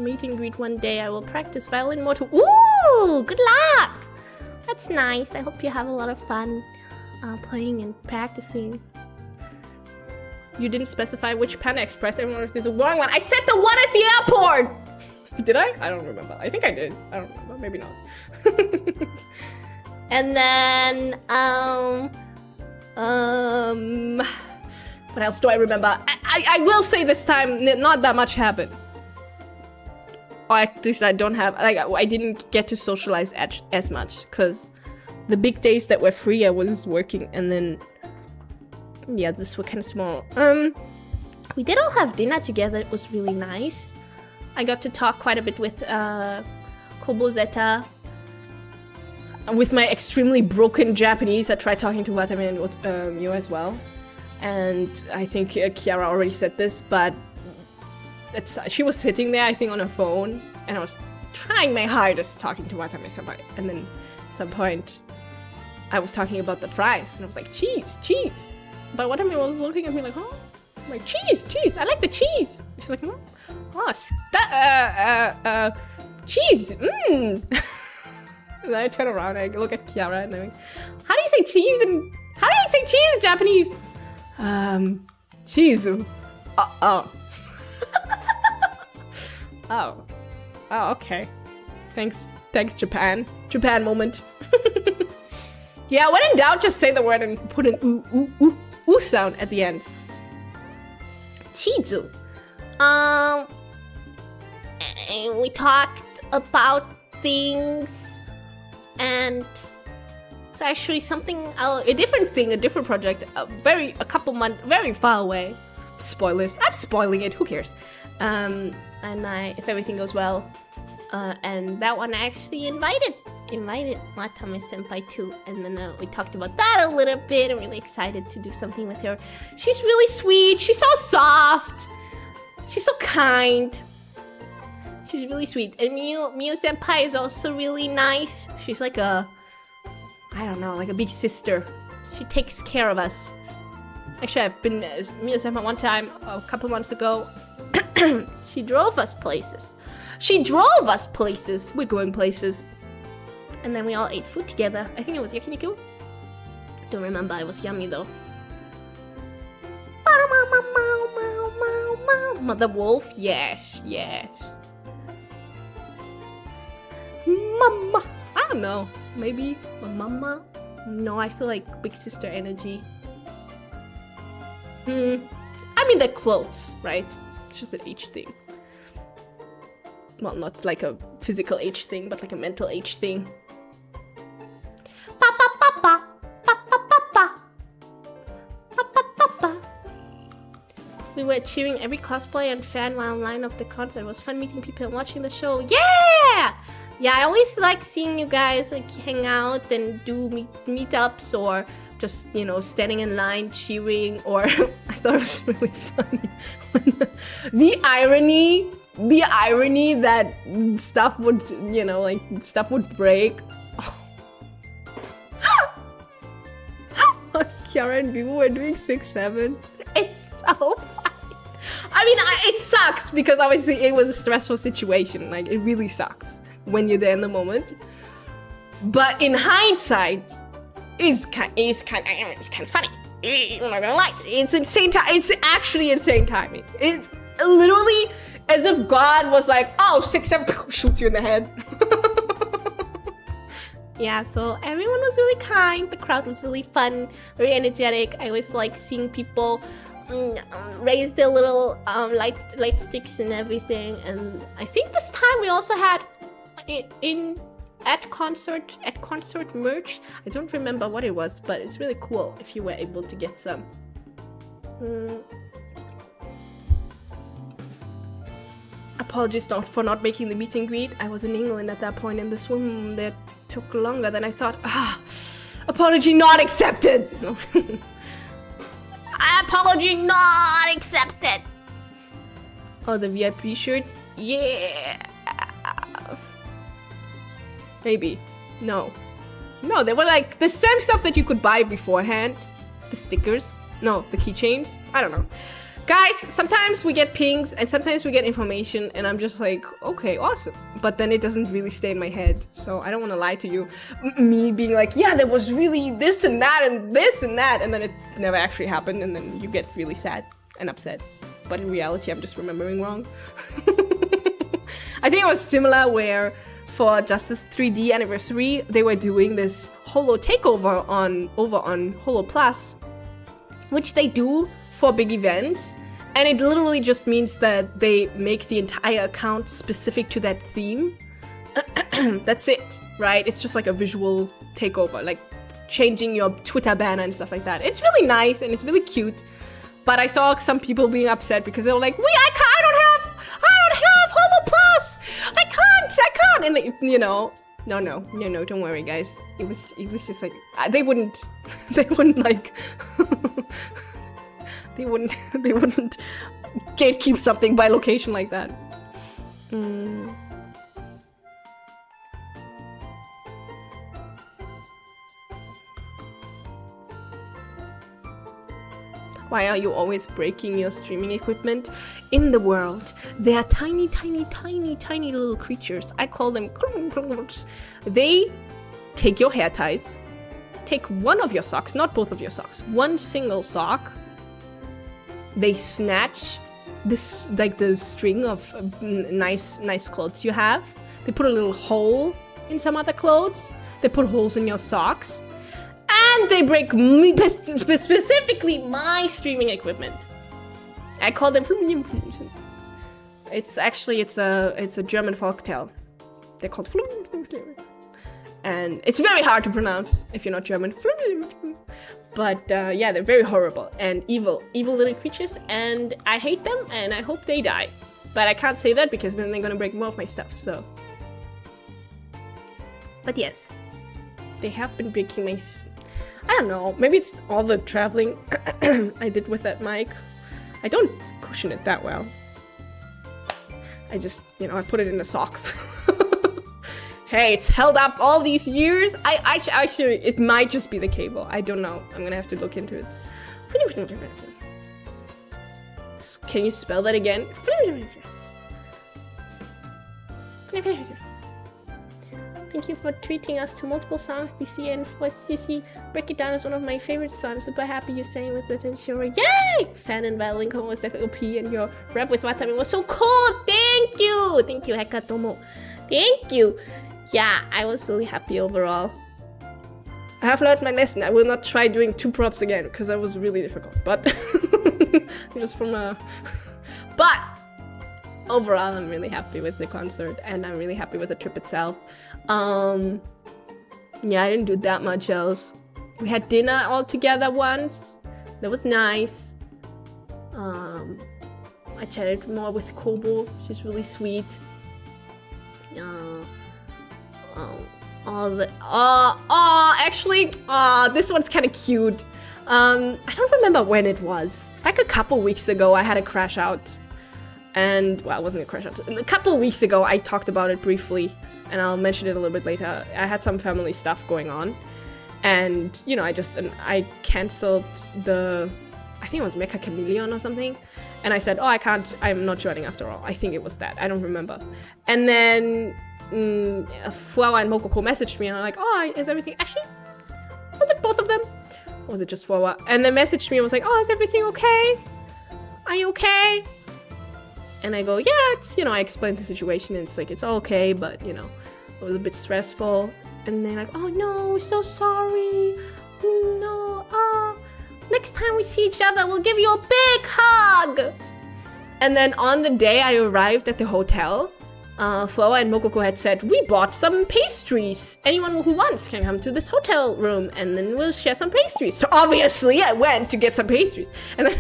meet and greet one day. I will practice violin more too. Ooh, good luck! That's nice. I hope you have a lot of fun playing and practicing. You didn't specify which Panda Express. I wonder if there's a wrong one. I said the one at the airport! Did I? I don't remember. I think I did. I don't remember. Maybe not. And then, what else do I remember? I will say this time, not that much happened. Or at least I don't have, like, I didn't get to socialize as much, because the big days that were free, I was working, and then, yeah, this were kind of small. We did all have dinner together. It was really nice. I got to talk quite a bit with, Kobozeta. With my extremely broken Japanese, I tried talking to Watame and you as well. And I think Kiara already said this, but she was sitting there, I think, on her phone, and I was trying my hardest talking to Watame-senpai. And then at some point, I was talking about the fries, and I was like, cheese, cheese. But Watame was looking at me like, huh? I'm like, cheese, cheese, I like the cheese. She's like, oh, cheese, mmm. And then I turn around and I look at Kiara and I'm like, how do you say cheese in Japanese? Cheese. Oh. Oh, okay. Thanks, Japan. Japan moment. Yeah, when in doubt, just say the word and put an ooh sound at the end. Chizu. And we talked about things, and it's actually something, a different project, a couple months, very far away. Spoilers. I'm spoiling it. Who cares? And if everything goes well, and that one I actually invited Watame-senpai too, and then we talked about that a little bit. I'm really excited to do something with her. She's really sweet. She's so soft. She's so kind. She's really sweet. And Miu-senpai is also really nice. She's like a, I don't know, like a big sister. She takes care of us. Actually, I've been Miu-senpai one time, a couple months ago. She drove us places. We're going places. And then we all ate food together. I think it was yakiniku. Don't remember, it was yummy though. The wolf? Yes. Mama. I don't know. Maybe my mama? No, I feel like big sister energy. I mean, they're close, right? It's just an age thing. Well, not like a physical age thing, but like a mental age thing. We were cheering every cosplay and fan while in line of the concert. It was fun meeting people and watching the show. Yeah! Yeah, I always like seeing you guys like hang out and do meetups, or just, you know, standing in line cheering. Or I thought it was really funny when the irony that stuff would, you know, like stuff would break. Kiara and Bibu were doing 6-7. It's so funny. I mean, it sucks because obviously it was a stressful situation. Like, it really sucks when you're there in the moment. But in hindsight, it's kind of funny. I'm not gonna lie. It's insane. It's actually insane timing. It's literally as if God was like, oh, 6-7, shoots you in the head. Yeah, so everyone was really kind. The crowd was really fun, very energetic. I always like seeing people raise their little light sticks and everything. And I think this time we also had at concert merch. I don't remember what it was, but it's really cool if you were able to get some. Apologies for not making the meet and greet. I was in England at that point, and the swim that took longer than I thought. Apology not accepted. No. Apology not accepted. Oh, the VIP shirts? Yeah. Maybe. No, they were like the same stuff that you could buy beforehand. The stickers. No, the keychains. I don't know. Guys, sometimes we get pings and sometimes we get information and I'm just like, okay, awesome. But then it doesn't really stay in my head. So I don't want to lie to you. Me being like, yeah, there was really this and that and this and that. And then it never actually happened. And then you get really sad and upset. But in reality, I'm just remembering wrong. I think it was similar where for Justice 3D anniversary, they were doing this holo takeover over on Holo Plus, which they do for big events, and it literally just means that they make the entire account specific to that theme. That's it, right? It's just like a visual takeover, like changing your Twitter banner and stuff like that. It's really nice and it's really cute, but I saw some people being upset because they were like, I don't have Holo Plus! I can't! And they, you know, no, don't worry, guys. It was just like, they wouldn't like, they wouldn't gatekeep something by location like that. Why are you always breaking your streaming equipment? In the world, they are tiny little creatures. I call them crumbles. They take your hair ties, take one of your socks, not both of your socks, one single sock. They snatch this, like the string of nice clothes you have. They put a little hole in some other clothes. They put holes in your socks. And they break specifically my streaming equipment. I call them. It's actually it's a German folktale. They're called, and it's very hard to pronounce if you're not German. But yeah, they're very horrible and evil little creatures, and I hate them, and I hope they die. But I can't say that because then they're gonna break more of my stuff. So, but yes, they have been breaking my. I don't know, maybe it's all the traveling I did with that mic. I don't cushion it that well. I just, you know, I put it in a sock. Hey, it's held up all these years. Actually, it might just be the cable. I don't know. I'm gonna have to look into it. Can you spell that again? Thank you for treating us to multiple songs, DC, and for CC. Break It Down is one of my favorites, so I'm super happy you sang with it and sure. Yay! Fan and Violin was definitely OP, and your rap with Watami was so cool. Thank you, Hekatomo. Thank you. Yeah, I was really happy overall. I have learned my lesson. I will not try doing 2 props again because that was really difficult. But just from a. But overall, I'm really happy with the concert, and I'm really happy with the trip itself. Yeah, I didn't do that much else. We had dinner all together once. That was nice. I chatted more with Kobo. She's really sweet. Actually, this one's kind of cute. I don't remember when it was. Like a couple weeks ago, I had a crash out. And, well, it wasn't a crash out. A couple weeks ago, I talked about it briefly. And I'll mention it a little bit later. I had some family stuff going on. And, you know, I canceled I think it was Mecha Chameleon or something. And I said, oh, I'm not joining after all. I think it was that. I don't remember. And then Fuawa and Mokoko messaged me and I'm like, oh, is everything... Actually, was it both of them? Or was it just Fuawa? And they messaged me and was like, oh, is everything okay? Are you okay? And I go, yeah, it's, you know, I explained the situation and it's like, it's all okay, but, you know, it was a bit stressful. And they're like, oh no, we're so sorry. No, next time we see each other, we'll give you a big hug. And then on the day I arrived at the hotel, Fuawa and Mokoko had said, we bought some pastries. Anyone who wants can come to this hotel room and then we'll share some pastries. So obviously I went to get some pastries. And then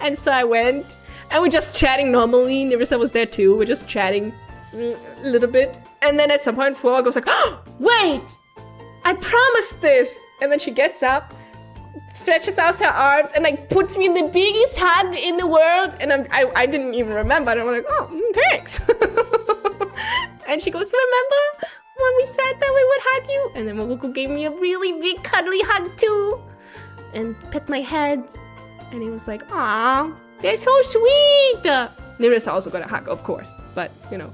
and so I went and we're just chatting normally. Nerissa was there too. We're just chatting a little bit. And then at some point Fuawa goes like, oh, wait, I promised this. And then she gets up, stretches out her arms and like puts me in the biggest hug in the world. And I didn't even remember. And I'm like, oh, thanks. And she goes, you remember when we said that we would hug you? And then Mokoko gave me a really big cuddly hug too. And pet my head. And he was like, aw, they're so sweet. Nerissa also got a hug, of course. But, you know,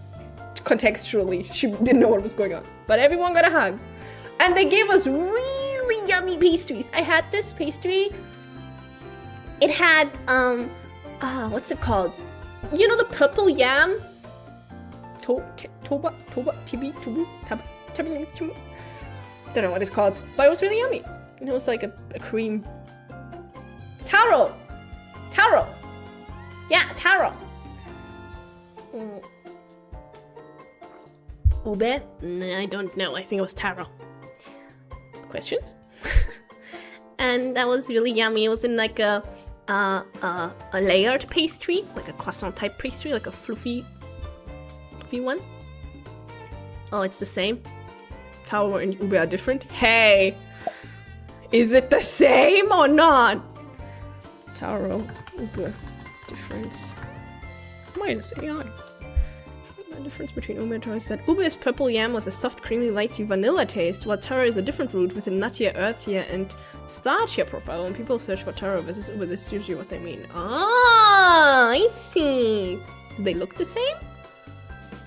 contextually, she didn't know what was going on. But everyone got a hug. And they gave us really yummy pastries. I had this pastry. It had, what's it called? You know the purple yam? Toba, tibi, tubu, taba, tubu. Don't know what it's called, but it was really yummy. And it was like a cream. Taro! Yeah, taro. Ube? I don't know. I think it was taro. Questions? And that was really yummy. It was in like a layered pastry, like a croissant type pastry, like a fluffy one. Oh, it's the same. Taro and ube are different. Hey, is it the same or not? Taro, ube, difference minus AI. The difference between ube and taro is that ube is purple yam with a soft, creamy, lighty vanilla taste, while taro is a different root with a nuttier, earthier, and starchier profile. When people search for taro versus ube, this is usually what they mean. Ah, I see. Do they look the same?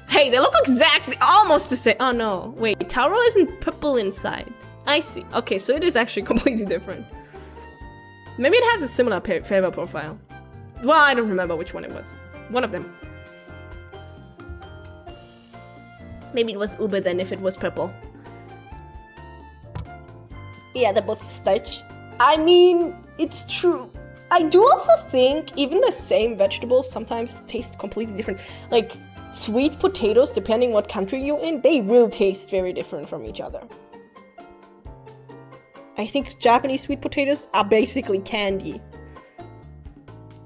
Hey, they look exactly, almost the same. Oh no, wait, taro isn't purple inside. I see. Okay, so it is actually completely different. Maybe it has a similar flavor profile. Well, I don't remember which one it was. One of them. Maybe it was ube then if it was purple. Yeah, they're both starch. I mean, it's true. I do also think even the same vegetables sometimes taste completely different. Like, sweet potatoes, depending what country you're in, they will taste very different from each other. I think Japanese sweet potatoes are basically candy.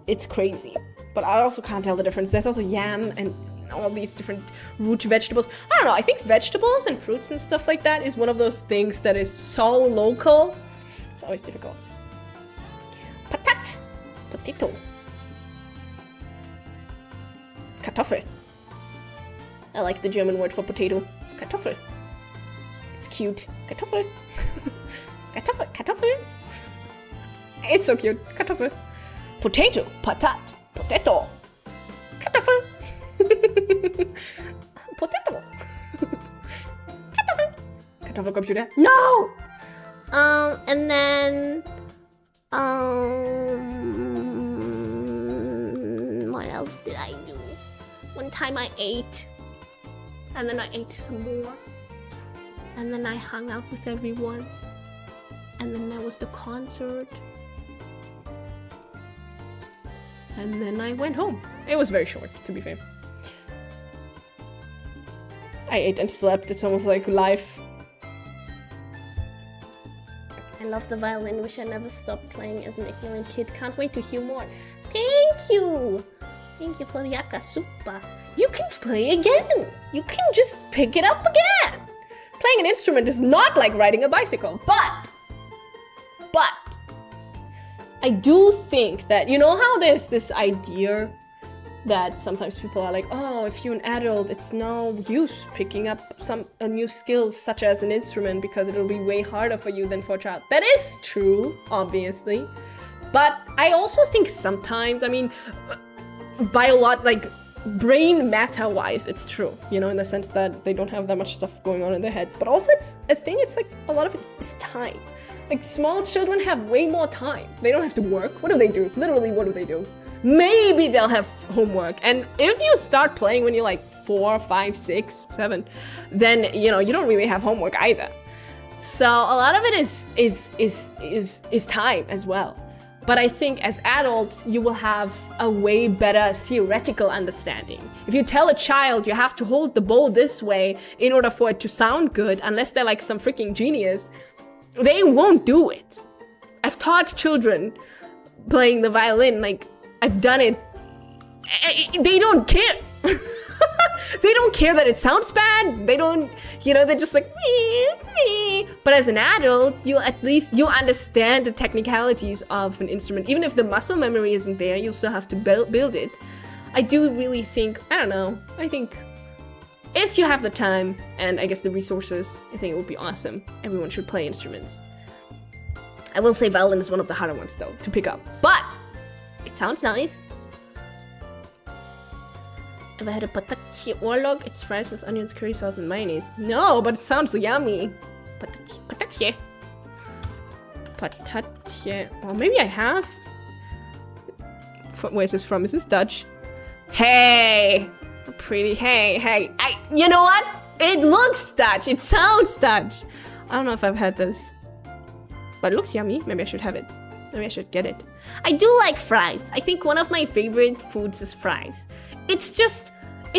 It's crazy. But I also can't tell the difference. There's also yam and all these different root vegetables. I don't know, I think vegetables and fruits and stuff like that is one of those things that is so local. It's always difficult. Patat. Potato. Kartoffel. I like the German word for potato. Kartoffel. It's cute. Kartoffel. Kartoffel. Kartoffel. It's so cute. Kartoffel. Potato. Patat. Potato. Kartoffel. Potato. Kartoffel. Kartoffel computer. No! And then... what else did I do? One time I ate. And then I ate some more. And then I hung out with everyone. And then there was the concert. And then I went home. It was very short, to be fair. I ate and slept. It's almost like life. I love the violin. Wish I never stopped playing as an ignorant kid. Can't wait to hear more. Thank you! Thank you for the akasupa. You can play again! You can just pick it up again! Playing an instrument is not like riding a bicycle, but I do think that, you know how there's this idea that sometimes people are like, oh, if you're an adult, it's no use picking up a new skill such as an instrument because it'll be way harder for you than for a child. That is true, obviously. But I also think sometimes, I mean, by a lot, like brain matter-wise, it's true, you know, in the sense that they don't have that much stuff going on in their heads. But also it's a thing, it's like a lot of it is time. Like small children have way more time. They don't have to work. What do they do? Literally, what do they do? Maybe they'll have homework. And if you start playing when you're like 4, 5, 6, 7, then, you know, you don't really have homework either. So a lot of it is time as well. But I think as adults, you will have a way better theoretical understanding. If you tell a child you have to hold the bow this way in order for it to sound good, unless they're like some freaking genius, they won't do it. I've taught children playing the violin, like, I've done it. They don't care. They don't care that it sounds bad. They don't, you know, they're just like, mee, mee. But as an adult, you'll understand the technicalities of an instrument. Even if the muscle memory isn't there, you'll still have to build it. I do really think, I don't know, I think if you have the time and I guess the resources, I think it would be awesome. Everyone should play instruments. I will say violin is one of the harder ones though, to pick up. But it sounds nice. Ever had a patatie orlog? It's fries with onions, curry sauce, and mayonnaise. No, but it sounds yummy. Patatie. Patatie. Or maybe I have. Where's this from? Is this Dutch? Hey! Pretty. Hey. You know what? It looks Dutch. It sounds Dutch. I don't know if I've had this. But it looks yummy. Maybe I should have it. Maybe I should get it. I do like fries. I think one of my favorite foods is fries. It's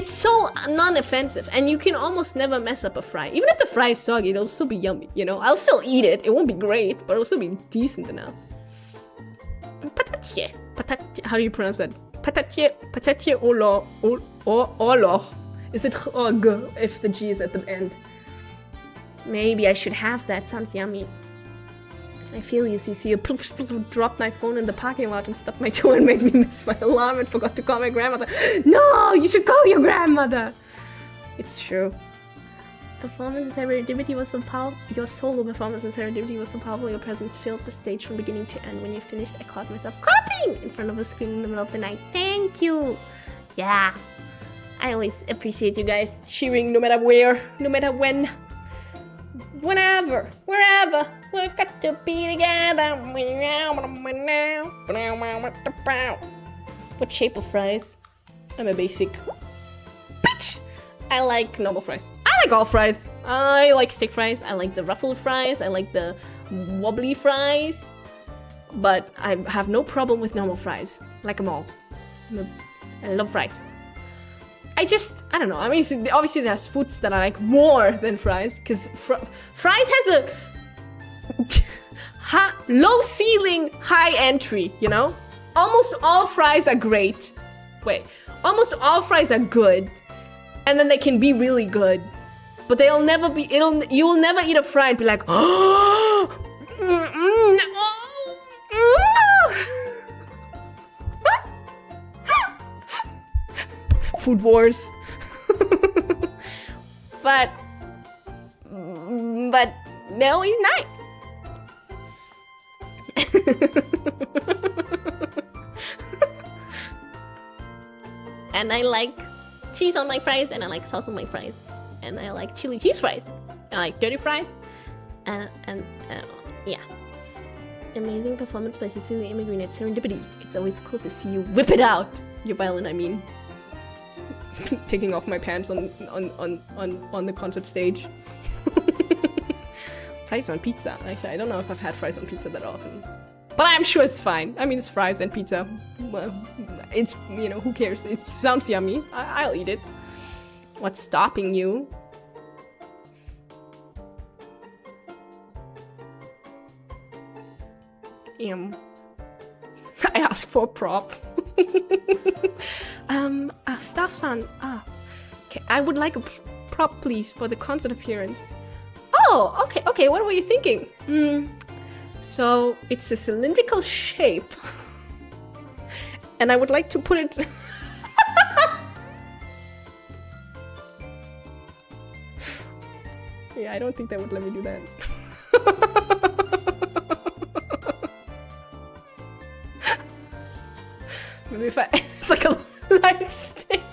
so non-offensive, and you can almost never mess up a fry. Even if the fry is soggy, it'll still be yummy, you know? I'll still eat it. It won't be great, but it'll still be decent enough. Patatie. How do you pronounce that? Patatie olo. Is it g if the G is at the end? Maybe I should have that. Sounds yummy. I feel you, CC. You dropped my phone in the parking lot and stubbed my toe and made me miss my alarm and forgot to call my grandmother. No, you should call your grandmother. It's true. Performance in Serendipity was so powerful. Your solo performance in Serendipity was so powerful. Your presence filled the stage from beginning to end. When you finished, I caught myself clapping in front of a screen in the middle of the night. Thank you. Yeah. I always appreciate you guys cheering no matter where, no matter when. Whenever, wherever, we've got to be together. What shape of fries? I'm a basic bitch. I like normal fries. I like all fries. I like stick fries. I like the ruffled fries. I like the wobbly fries. But I have no problem with normal fries. I like them all. I love fries. I don't know. I mean, obviously there's foods that I like more than fries, because fries has a low ceiling, high entry, you know? Almost all fries are great. Wait, almost all fries are good, and then they can be really good, but they'll never be, you will never eat a fry and be like, oh, Food wars. but no, he's nice. And I like cheese on my fries, and I like sauce on my fries, and I like chili cheese fries, and I like dirty fries, and yeah. Amazing performance by Cecilia Immigrant at Serendipity. It's always cool to see you whip it out. Your violin, I mean. Taking off my pants on the concert stage. Fries on pizza. Actually, I don't know if I've had fries on pizza that often. But I'm sure it's fine. I mean, it's fries and pizza. Well, it's, you know, who cares? It sounds yummy. I'll eat it. What's stopping you? I asked for a prop. Staff-san. Okay, I would like a prop, please, for the concert appearance. Oh, okay, what were you thinking? So, it's a cylindrical shape. And I would like to put it... Yeah, I don't think they would let me do that. Maybe if I... It's like a light stick.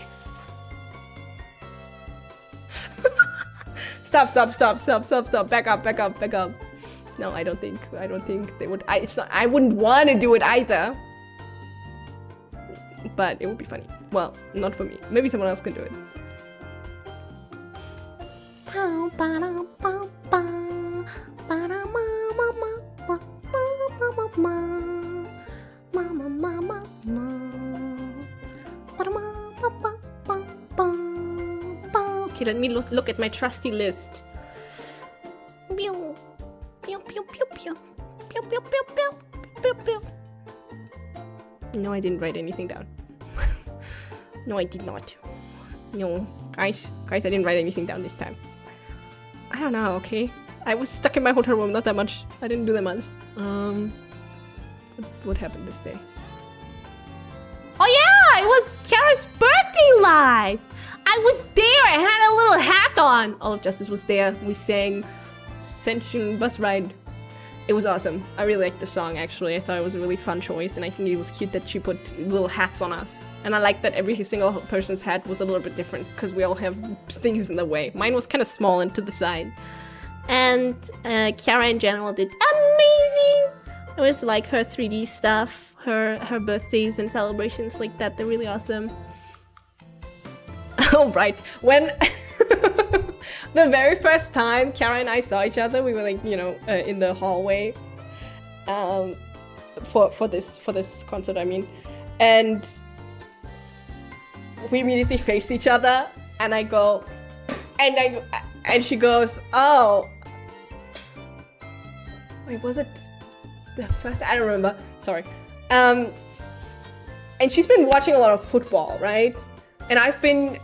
Stop. Back up. No, I don't think they would. I wouldn't want to do it either. But it would be funny. Well, not for me. Maybe someone else can do it. Okay, let me look at my trusty list. No, I didn't write anything down. No, I did not. No, guys, I didn't write anything down this time. I don't know, okay? I was stuck in my hotel room, not that much. I didn't do that much. What happened this day? Oh yeah, it was Kara's birthday live! I was there, I had a little hat on! All of Justice was there, we sang Senshin Bus Ride. It was awesome. I really liked the song, actually. I thought it was a really fun choice, and I think it was cute that she put little hats on us. And I liked that every single person's hat was a little bit different, because we all have things in the way. Mine was kind of small and to the side. And Kiara in general did amazing! It was like her 3D stuff, her birthdays and celebrations like that. They're really awesome. Oh, right. When... The very first time Kiara and I saw each other, we were like, you know, in the hallway for this concert, I mean. And we immediately faced each other, and I go, and she goes, oh. Wait, was it the first? I don't remember. Sorry. And she's been watching a lot of football, right? And I've been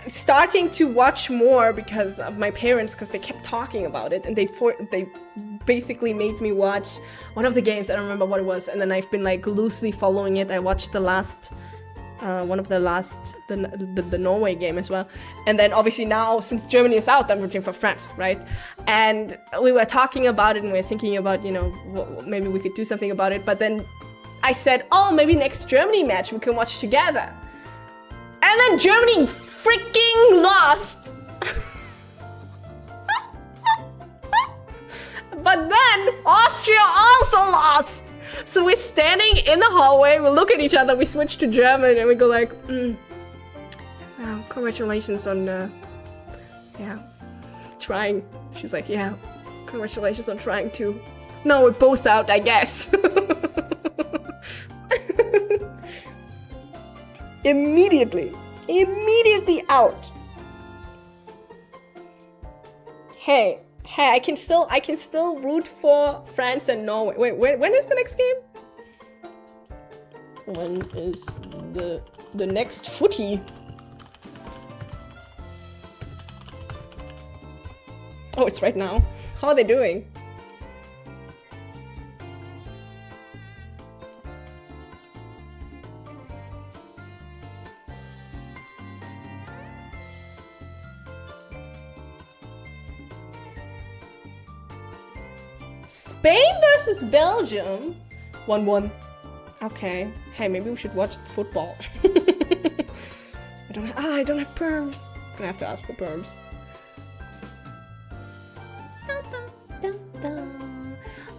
starting to watch more because of my parents, because they kept talking about it, and they basically made me watch one of the games. I don't remember what it was, and then I've been like loosely following it. I watched the last one of the last the Norway game as well, and then obviously now since Germany is out, I'm rooting for France, right? And we were talking about it, and we were thinking about, you know, maybe we could do something about it. But then I said, oh, maybe next Germany match we can watch together. And then Germany freaking lost! But then Austria also lost! So we're standing in the hallway, we look at each other, we switch to German, and we go like, wow, congratulations on, yeah, trying. She's like, yeah, congratulations on trying to. No, we're both out, I guess. Immediately out. Hey, I can still root for France and Norway. Wait, when is the next game? When is the next footy? Oh, it's right now. How are they doing? Spain versus Belgium? 1-1. Okay. Hey, maybe we should watch the football. I don't have perms. I'm gonna have to ask for perms.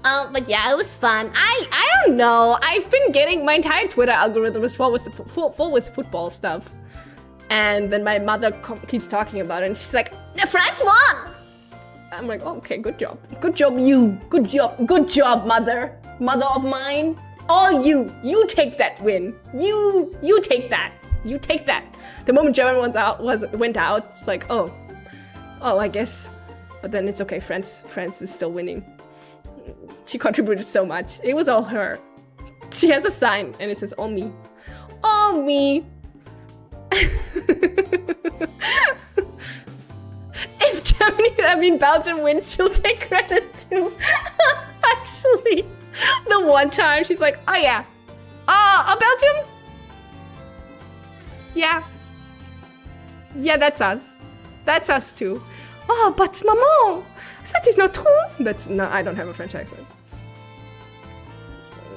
But yeah, it was fun. I don't know. I've been getting my entire Twitter algorithm is full with football stuff, and then my mother keeps talking about it, and she's like, "France won." I'm like, oh, okay, good job, you, good job, mother of mine. All you take that win. You take that. The moment German went out, it's like, oh, I guess. But then it's okay. France is still winning. She contributed so much. It was all her. She has a sign, and it says, all me. All me. If Belgium wins, she'll take credit too. Actually, the one time she's like, oh yeah. Belgium? Yeah. Yeah, that's us. That's us too. oh, but maman, that is not true. That's no, I don't have a French accent.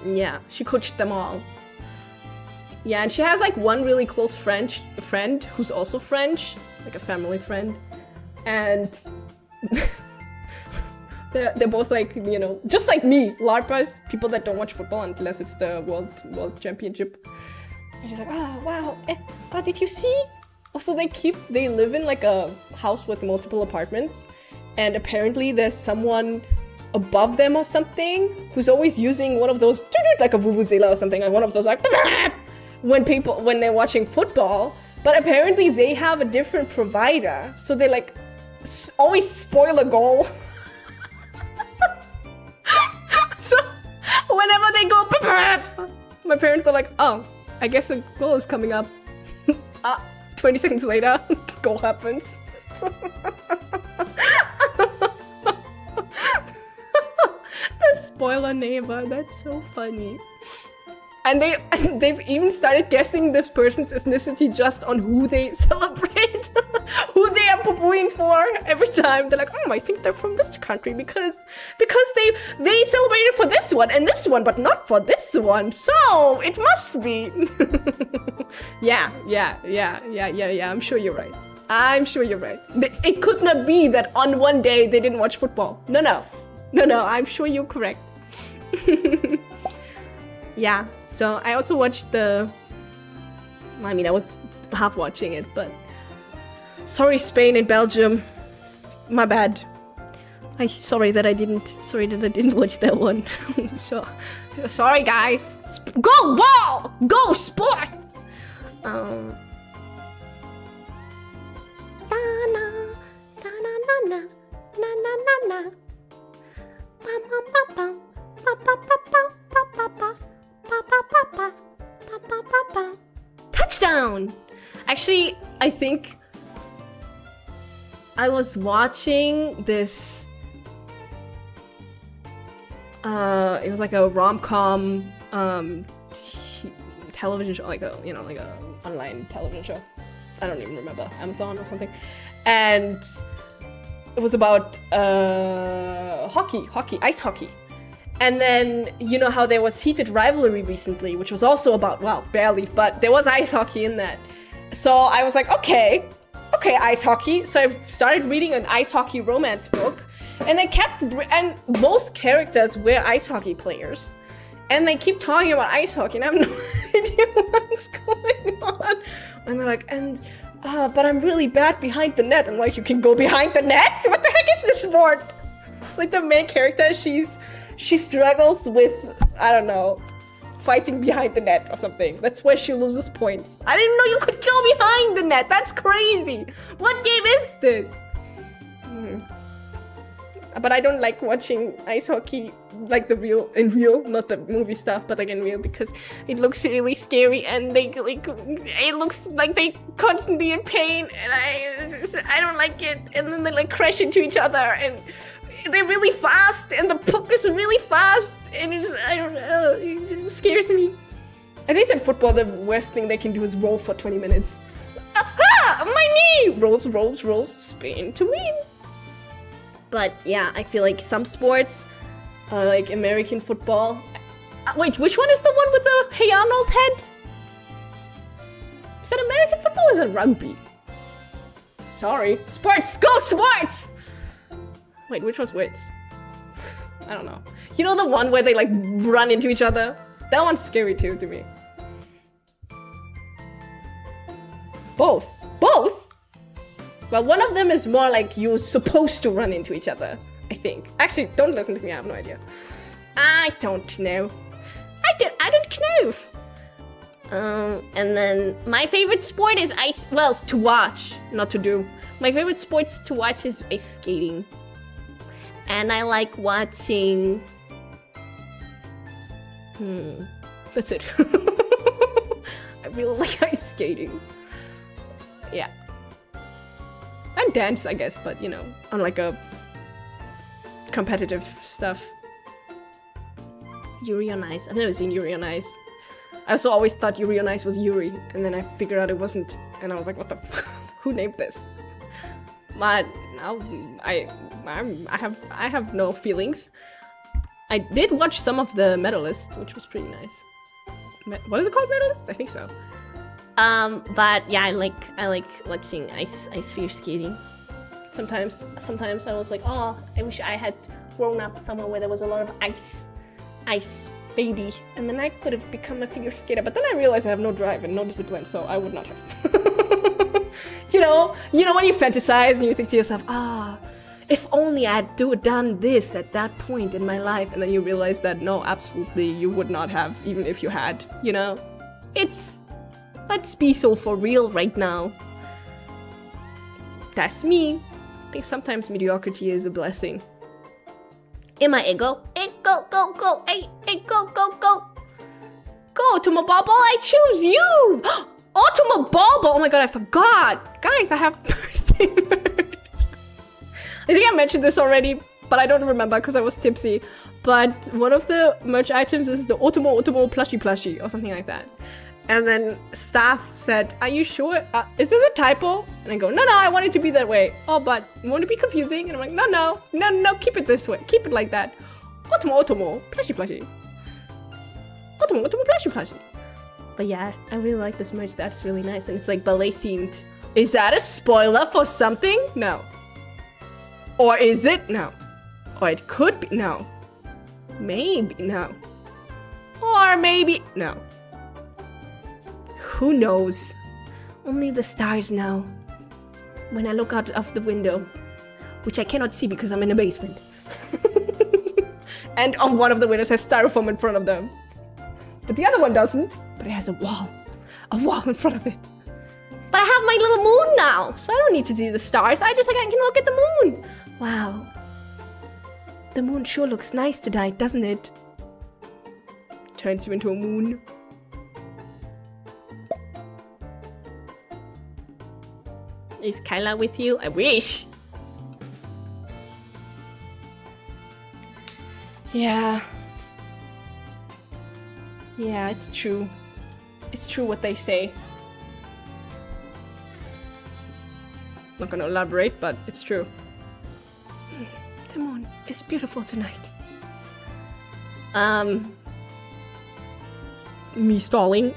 Yeah, she coached them all. Yeah, and she has like one really close friend who's also French, like a family friend, and they're both like, you know, just like me, LARPers, people that don't watch football unless it's the world championship. And she's like, oh wow, oh, did you see? Also, they live in like a house with multiple apartments, and apparently there's someone above them or something who's always using one of those like a vuvuzela or something, like one of those like when they're watching football. But apparently they have a different provider, so they like always spoil a goal. So whenever they go, my parents are like, oh, I guess a goal is coming up. 20 seconds later, goal happens. The spoiler neighbor, that's so funny. And they've even started guessing this person's ethnicity just on who they celebrate, who they are poo-pooing for every time. They're like, oh, I think they're from this country because they celebrated for this one and this one, but not for this one. So it must be. Yeah. I'm sure you're right. I'm sure you're right. It could not be that on one day they didn't watch football. No. I'm sure you're correct. Yeah. So I also watched I was half watching it, but sorry, Spain and Belgium, my bad. Sorry that I didn't watch that one. So sorry, guys. Go ball, go sports. Touchdown! Actually, I think I was watching this. It was like a rom-com television show, like a online television show. I don't even remember, Amazon or something, and it was about ice hockey. And then, you know how there was heated rivalry recently, which was also about, well, barely, but there was ice hockey in that. So I was like, okay, ice hockey. So I started reading an ice hockey romance book, and and both characters were ice hockey players. And they keep talking about ice hockey, and I have no idea what's going on. And they're like, but I'm really bad behind the net. I'm like, you can go behind the net? What the heck is this sport? Like the main character, she struggles with, I don't know, fighting behind the net or something. That's where she loses points. I didn't know you could go behind the net. That's crazy. What game is this? But I don't like watching ice hockey, like in real, not the movie stuff, but like in real, because it looks really scary, and it looks like they constantly in pain, and I don't like it. And then they like crash into each other, and they're really fast, and the puck is really fast, and I don't know, it scares me. At least in football, the worst thing they can do is roll for 20 minutes. Aha! My knee! Rolls, spin to win. But yeah, I feel like some sports, like American football. Wait, which one is the one with the Hey Arnold head? Is that American football or is it rugby? Sorry. Sports! Go sports! Wait, which one's which? I don't know. You know the one where they like run into each other? That one's scary too to me. Both? Well, one of them is more like you're supposed to run into each other, I think. Actually, don't listen to me, I have no idea. I don't know. I don't know. And then my favorite sport is to watch, not to do. My favorite sport to watch is ice skating. And I like watching... That's it. I really like ice skating. Yeah. And dance, I guess, but you know, on like a competitive stuff. Yuri on Ice. I've never seen Yuri on Ice. I also always thought Yuri on Ice was Yuri, and then I figured out it wasn't, and I was like, what the? Who named this? But now I have no feelings. I did watch some of the Medalist, which was pretty nice. What is it called, Medalist? I think so. But yeah, I like watching ice figure skating. Sometimes I was like, oh, I wish I had grown up somewhere where there was a lot of ice, baby, and then I could have become a figure skater. But then I realized I have no drive and no discipline, so I would not have. you know when you fantasize and you think to yourself, if only I had done this at that point in my life, and then you realize that no, absolutely, you would not have, even if you had, you know? Let's be so for real right now. That's me. I think sometimes mediocrity is a blessing. In my ego, hey, go, go. Go to my bubble, I choose you! Oh, to my bubble! Oh my god, I forgot! Guys, I have birthday merch. I think I mentioned this already, but I don't remember because I was tipsy. But one of the merch items is the Otomo plushie or something like that. And then staff said, are you sure? Is this a typo? And I go, no, I want it to be that way. Oh, but won't it be confusing? And I'm like, no, keep it this way. Keep it like that. Otomo plushie. Otomo plushie. But yeah, I really like this merch. That's really nice. And it's like ballet themed. Is that a spoiler for something? No. Or is it? No. Or it could be? No. Maybe? No. Or maybe? No. Who knows? Only the stars know. When I look out of the window, which I cannot see because I'm in a basement. And on one of the windows has styrofoam in front of them. But the other one doesn't. But it has a wall in front of it. But I have my little moon now, so I don't need to see the stars. I can look at the moon. Wow. The moon sure looks nice tonight, doesn't it? Turns you into a moon. Is Kyla with you? I wish. Yeah. Yeah, it's true. It's true what they say. Not gonna elaborate, but it's true. The moon is beautiful tonight. Me stalling.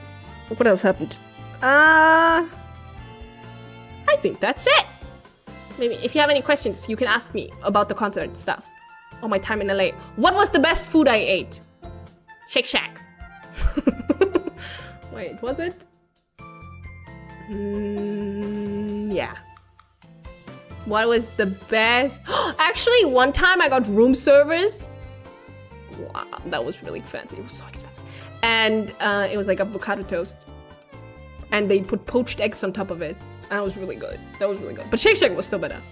What else happened? I think that's it. Maybe if you have any questions, you can ask me about the concert stuff or my time in LA. What was the best food I ate? Shake Shack. Wait, was it? Yeah. What was the best? Actually, one time I got room service. Wow, that was really fancy. It was so expensive. And it was like avocado toast. And they put poached eggs on top of it. And that was really good. That was really good. But Shake Shack was still better.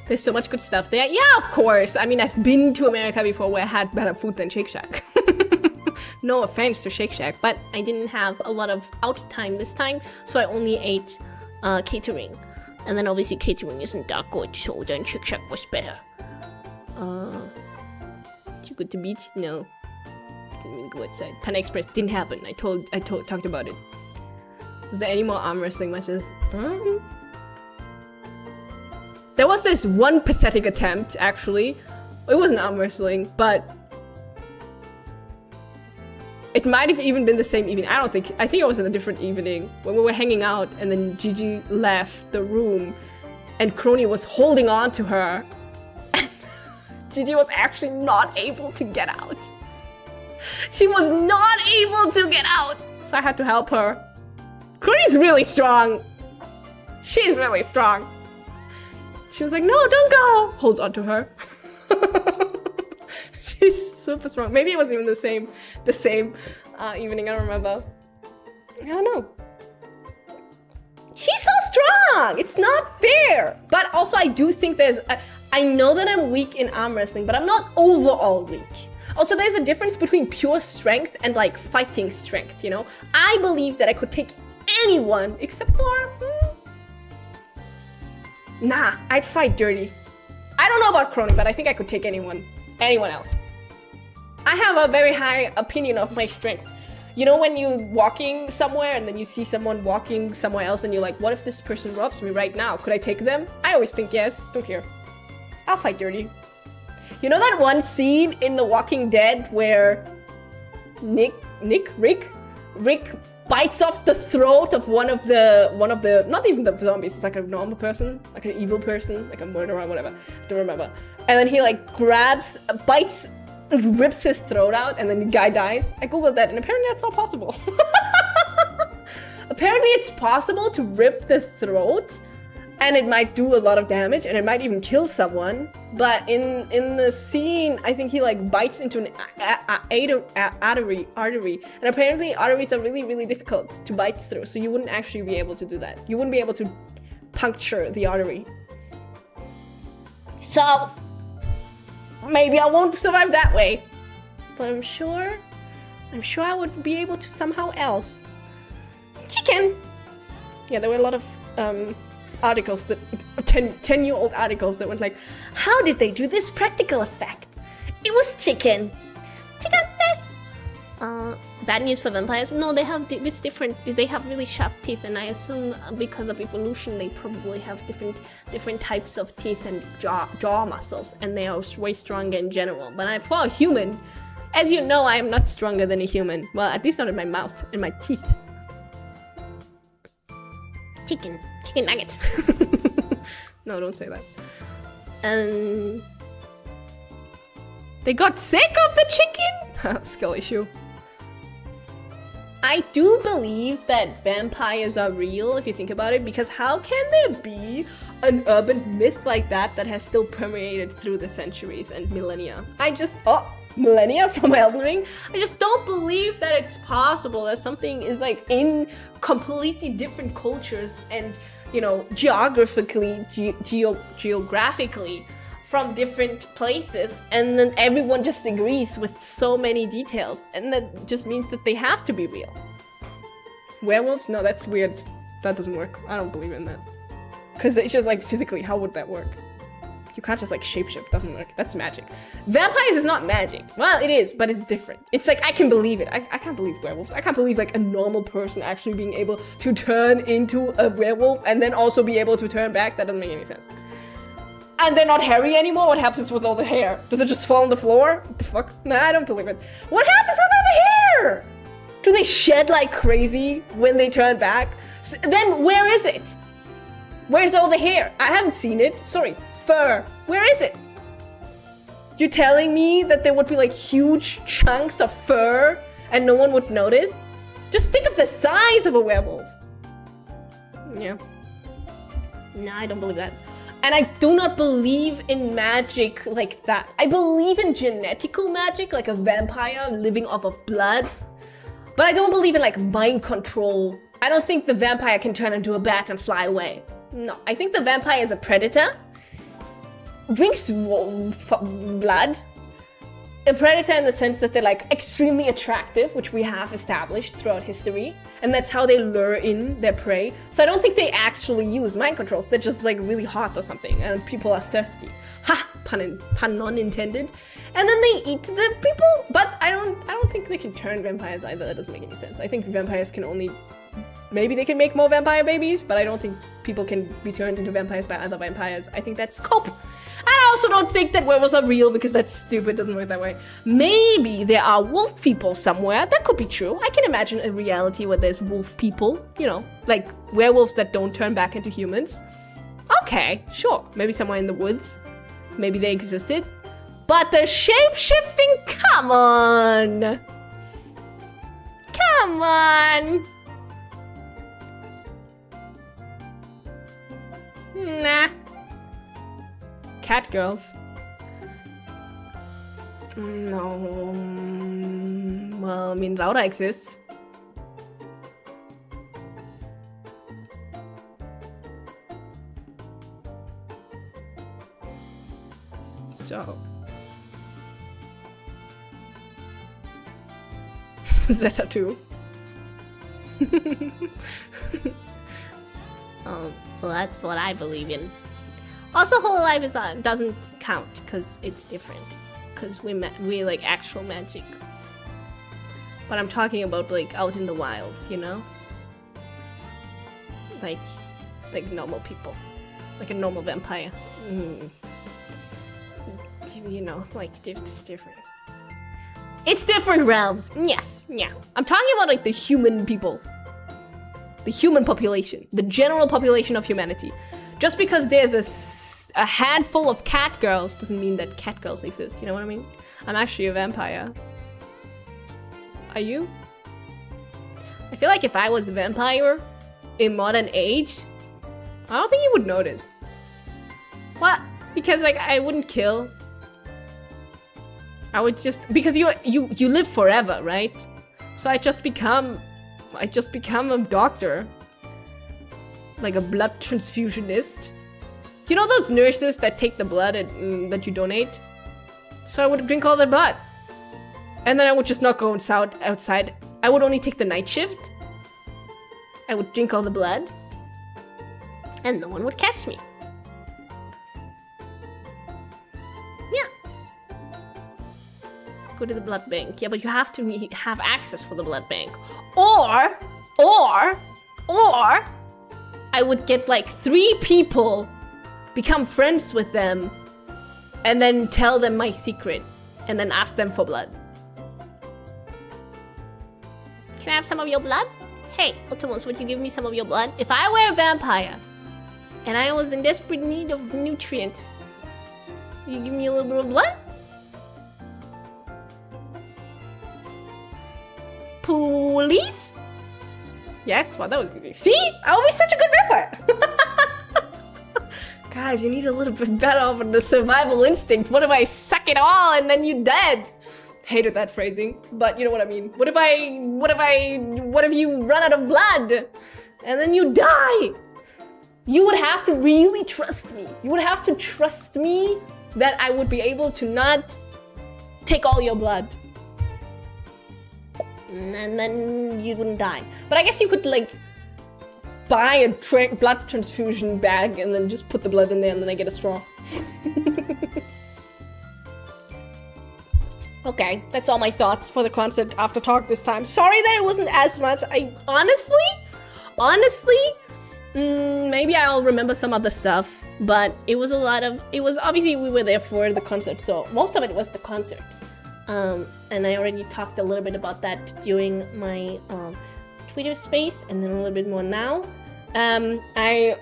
There's so much good stuff there. Yeah, of course. I mean, I've been to America before where I had better food than Shake Shack. No offense to Shake Shack, but I didn't have a lot of out time this time, so I only ate catering. And then obviously catering isn't that good, so then Shake Shack was better. Too good to beat? No. Didn't really go outside. Panda Express didn't happen. I talked about it. Was there any more arm wrestling matches? There was this one pathetic attempt, actually. It wasn't arm wrestling, but it might have even been the same evening. I think it was in a different evening when we were hanging out and then Gigi left the room and Crony was holding on to her. And Gigi was actually not able to get out. She was not able to get out. So I had to help her. Crony's really strong. She's really strong. She was like, no, don't go. Holds on to her. She's super strong. Maybe it was even the same evening. I don't remember. I don't know. She's so strong. It's not fair. But also, I do think I know that I'm weak in arm wrestling, but I'm not overall weak. Also, there's a difference between pure strength and like fighting strength, you know? I believe that I could take anyone except for Nah, I'd fight dirty. I don't know about Crony, but I think I could take anyone else. I have a very high opinion of my strength. You know when you're walking somewhere and then you see someone walking somewhere else and you're like, what if this person robs me right now? Could I take them? I always think yes. Don't care. I'll fight dirty. You know that one scene in The Walking Dead where Rick bites off the throat of one of the not even the zombies, it's like a normal person, like an evil person, like a murderer, whatever. I don't remember. And then he like grabs, bites, rips his throat out, and then the guy dies. I googled that, and apparently that's not possible. Apparently it's possible to rip the throat, and it might do a lot of damage, and it might even kill someone. But in the scene, I think he like bites into an artery, and apparently arteries are really, really difficult to bite through, so you wouldn't actually be able to do that. You wouldn't be able to puncture the artery. So maybe I won't survive that way, but I'm sure I would be able to somehow else. Chicken. Yeah, there were a lot of articles that 10-year-old articles that went like, how did they do this practical effect? It was chicken. Chickenness. Bad news for vampires. No, they have it's different. They have really sharp teeth, and I assume because of evolution, they probably have different types of teeth and jaw muscles, and they are way stronger in general. But for a human, as you know, I am not stronger than a human. Well, at least not in my mouth, in my teeth. Chicken nugget. No, don't say that. They got sick of the chicken? Skill issue. I do believe that vampires are real, if you think about it, because how can there be an urban myth like that that has still permeated through the centuries and millennia? Millennia from Elden Ring? I just don't believe that it's possible that something is like in completely different cultures and, you know, geographically from different places, and then everyone just agrees with so many details, and that just means that they have to be real. Werewolves? No, that's weird. That doesn't work. I don't believe in that. Because it's just like physically, how would that work? You can't just like shapeshift, doesn't work. That's magic. Vampires is not magic. Well, it is, but it's different. It's like, I can believe it. I can't believe werewolves. I can't believe like a normal person actually being able to turn into a werewolf and then also be able to turn back. That doesn't make any sense. And they're not hairy anymore? What happens with all the hair? Does it just fall on the floor? What the fuck? Nah, I don't believe it. What happens with all the hair? Do they shed like crazy when they turn back? Then where is it? Where's all the hair? I haven't seen it. Sorry. Fur. Where is it? You're telling me that there would be like huge chunks of fur and no one would notice? Just think of the size of a werewolf. Yeah. No, I don't believe that. And I do not believe in magic like that. I believe in genetical magic, like a vampire living off of blood. But I don't believe in like mind control. I don't think the vampire can turn into a bat and fly away. No, I think the vampire is a predator. Drinks blood. A predator in the sense that they're like extremely attractive, which we have established throughout history. And that's how they lure in their prey. So I don't think they actually use mind controls. They're just like really hot or something and people are thirsty. Ha! Pun non intended. And then they eat the people. But I don't think they can turn vampires either. That doesn't make any sense. I think vampires can only... Maybe they can make more vampire babies, but I don't think people can be turned into vampires by other vampires. I think that's scope. And I also don't think that werewolves are real because that's stupid, doesn't work that way. Maybe there are wolf people somewhere. That could be true. I can imagine a reality where there's wolf people, you know, like werewolves that don't turn back into humans. Okay, sure. Maybe somewhere in the woods. Maybe they existed. But the shape-shifting, come on. Come on. Nah. Cat girls. No. Well, I mean, Laura exists. So. Zeta 2. Oh, so that's what I believe in. Also, hololive is doesn't count because it's different. Because we like actual magic. But I'm talking about like out in the wilds, you know? Like normal people. Like a normal vampire. You know, like it's different. It's different realms. Yes, yeah. I'm talking about like the human people. The human population. The general population of humanity. Just because there's a handful of cat girls doesn't mean that cat girls exist. You know what I mean? I'm actually a vampire. Are you? I feel like if I was a vampire in modern age, I don't think you would notice. What? Because like I wouldn't kill. I would just, because you live forever, right? So I just become a doctor. Like a blood transfusionist. You know those nurses that take the blood that you donate? So I would drink all their blood. And then I would just not go outside. I would only take the night shift. I would drink all the blood. And no one would catch me. Yeah. Go to the blood bank. Yeah, but you have to have access for the blood bank. Or I would get like 3 people, become friends with them, and then tell them my secret, and then ask them for blood. Can I have some of your blood? Hey, Ultimos, would you give me some of your blood? If I were a vampire, and I was in desperate need of nutrients, will you give me a little bit of blood? Please? Yes? Wow, that was easy. See? I will be such a good vampire! Guys, you need a little bit better of the survival instinct. What if I suck it all and then you're dead? Hated that phrasing, but you know what I mean. What if you run out of blood and then you die? You would have to really trust me. You would have to trust me that I would be able to not take all your blood. And then you wouldn't die. But I guess you could like buy a blood transfusion bag and then just put the blood in there and then I get a straw. Okay, that's all my thoughts for the concert after talk this time. Sorry that it wasn't as much. I honestly, maybe I'll remember some other stuff, but it was obviously we were there for the concert, so most of it was the concert. And I already talked a little bit about that during my Twitter space, and then a little bit more now. I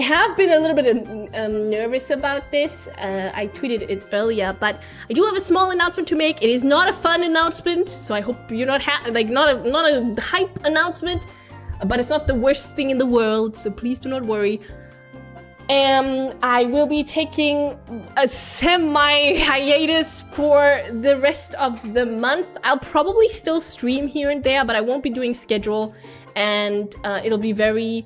have been a little bit nervous about this. I tweeted it earlier, but I do have a small announcement to make. It is not a fun announcement, so I hope you're not not a hype announcement, but it's not the worst thing in the world, so please do not worry. I will be taking a semi-hiatus for the rest of the month. I'll probably still stream here and there, but I won't be doing schedule, and it'll be very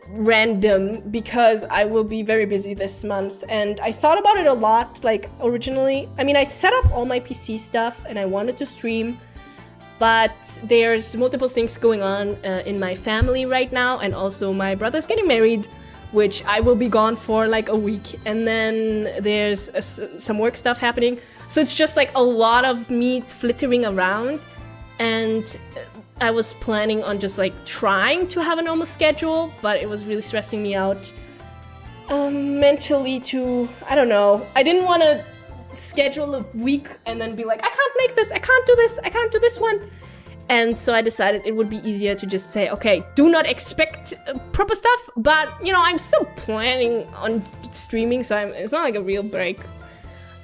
random because I will be very busy this month. And I thought about it a lot, like originally. I mean, I set up all my PC stuff and I wanted to stream, but there's multiple things going on in my family right now, and also my brother's getting married, which I will be gone for like a week, and then there's some work stuff happening. So it's just like a lot of me flittering around, and I was planning on just like trying to have a normal schedule, but it was really stressing me out mentally to, I don't know. I didn't want to schedule a week and then be like, I can't make this, I can't do this, I can't do this one. And so I decided it would be easier to just say, okay, do not expect proper stuff, but you know, I'm still planning on streaming, so it's not like a real break.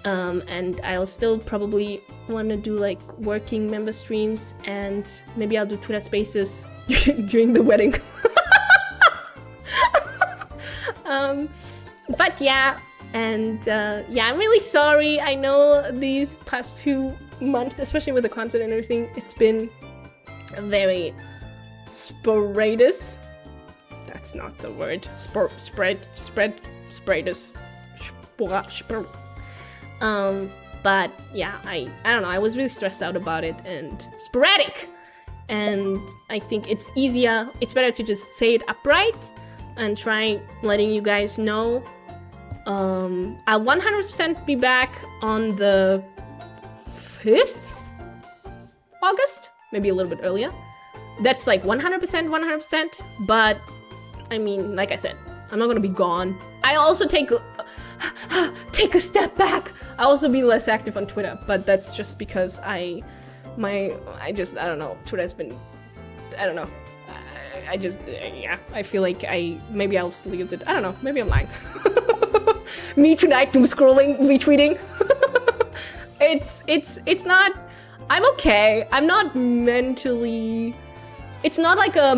And I'll still probably want to do like working member streams, and maybe I'll do Twitter Spaces during the wedding. But yeah, and yeah, I'm really sorry. I know these past few months, especially with the concert and everything, it's been very sporadic. That's not the word. Sporadic. But yeah, I don't know, I was really stressed out about it, and sporadic. And I think it's easier, it's better to just say it upright and try letting you guys know I'll 100% be back on the 5th August, maybe a little bit earlier. That's like 100%, but I mean, like I said, I'm not gonna be gone. I also take a step back. I also be less active on Twitter, but that's just because I don't know. Twitter's been, I don't know. Yeah, I feel like maybe I'll still use it. I don't know, maybe I'm lying. Me tonight, doom scrolling, retweeting. It's not, I'm okay. I'm not mentally, it's not like a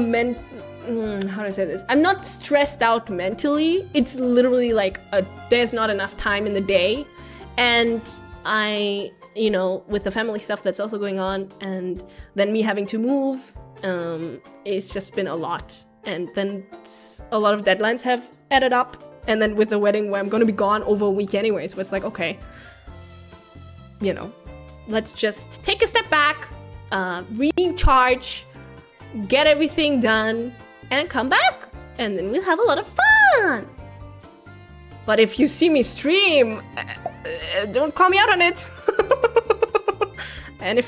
how do I say this? I'm not stressed out mentally. It's literally like there's not enough time in the day. And you know, with the family stuff that's also going on, and then me having to move, it's just been a lot. And then a lot of deadlines have added up. And then with the wedding where I'm gonna be gone over a week anyway, so it's like, okay, you know, let's just take a step back, recharge, get everything done, and come back, and then we'll have a lot of fun. But if you see me stream, don't call me out on it. And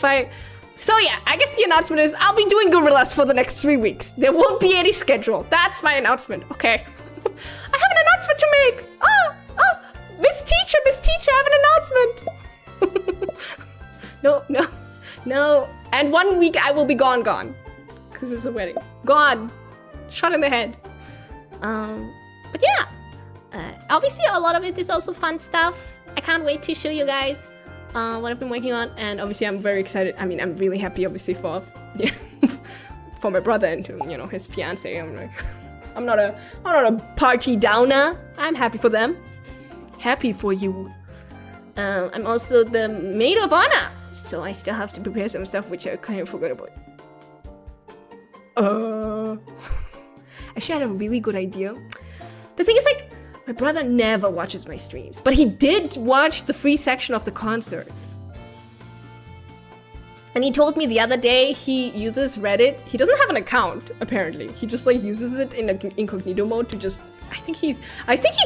so yeah, I guess the announcement is I'll be doing gorillas for the next 3 weeks. There won't be any schedule. That's my announcement, okay? I have an announcement to make. Oh, Miss Teacher, I have an announcement. No. And 1 week I will be gone. Because it's a wedding. Gone. Shot in the head. But yeah. Obviously a lot of it is also fun stuff. I can't wait to show you guys what I've been working on. And obviously I'm very excited. I mean, I'm really happy obviously for for my brother and, you know, his fiance. I'm not a party downer. I'm happy for them. Happy for you. I'm also the maid of honor, so I still have to prepare some stuff which I kind of forgot about. Actually, I had a really good idea. The thing is, like, my brother never watches my streams, but he did watch the free section of the concert. And he told me the other day he uses Reddit. He doesn't have an account, apparently. He just like uses it in incognito mode to just, I think he's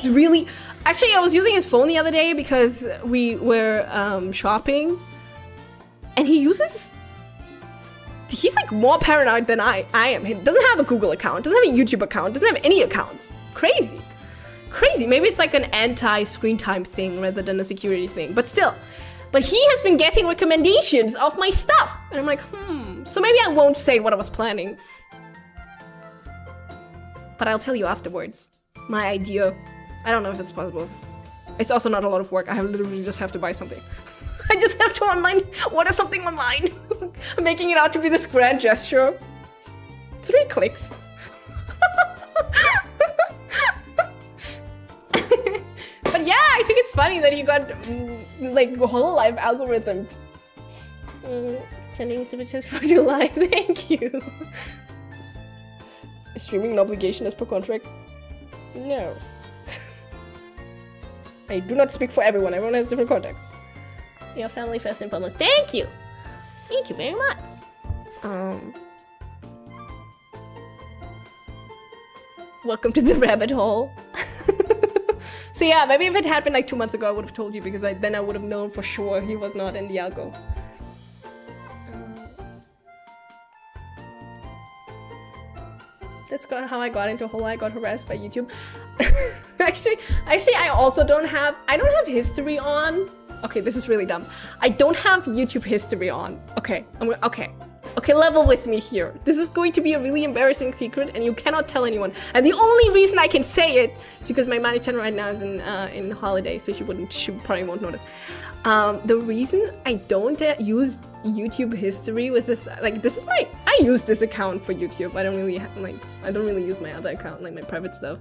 really, actually I was using his phone the other day because we were shopping, and he's like more paranoid than I am. He doesn't have a Google account, doesn't have a YouTube account, doesn't have any accounts. Crazy. Maybe it's like an anti-screen time thing rather than a security thing, but still. But he has been getting recommendations of my stuff. And I'm like, so maybe I won't say what I was planning. But I'll tell you afterwards. My idea. I don't know if it's possible. It's also not a lot of work. I literally just have to buy something. I just have to order something online. I'm making it out to be this grand gesture. 3 clicks. But yeah, I think it's funny that you got like hololive algorithms. Sending signatures for July, thank you. Is streaming an obligation as per contract? No. I do not speak for everyone. Everyone has different contacts. Your family first and foremost. Thank you. Thank you very much. Welcome to the rabbit hole. So yeah, maybe if it happened like 2 months ago, I would have told you, because then I would have known for sure he was not in the algo. That's how I got into Hola. I got harassed by YouTube. actually, I also don't have history on. Okay, this is really dumb. I don't have YouTube history on. Okay, Okay, level with me here. This is going to be a really embarrassing secret, and you cannot tell anyone. And the only reason I can say it is because my Mani-chan right now is in holiday, so she probably won't notice. The reason I don't use YouTube history with this, like, I use this account for YouTube. I don't really use my other account, like my private stuff,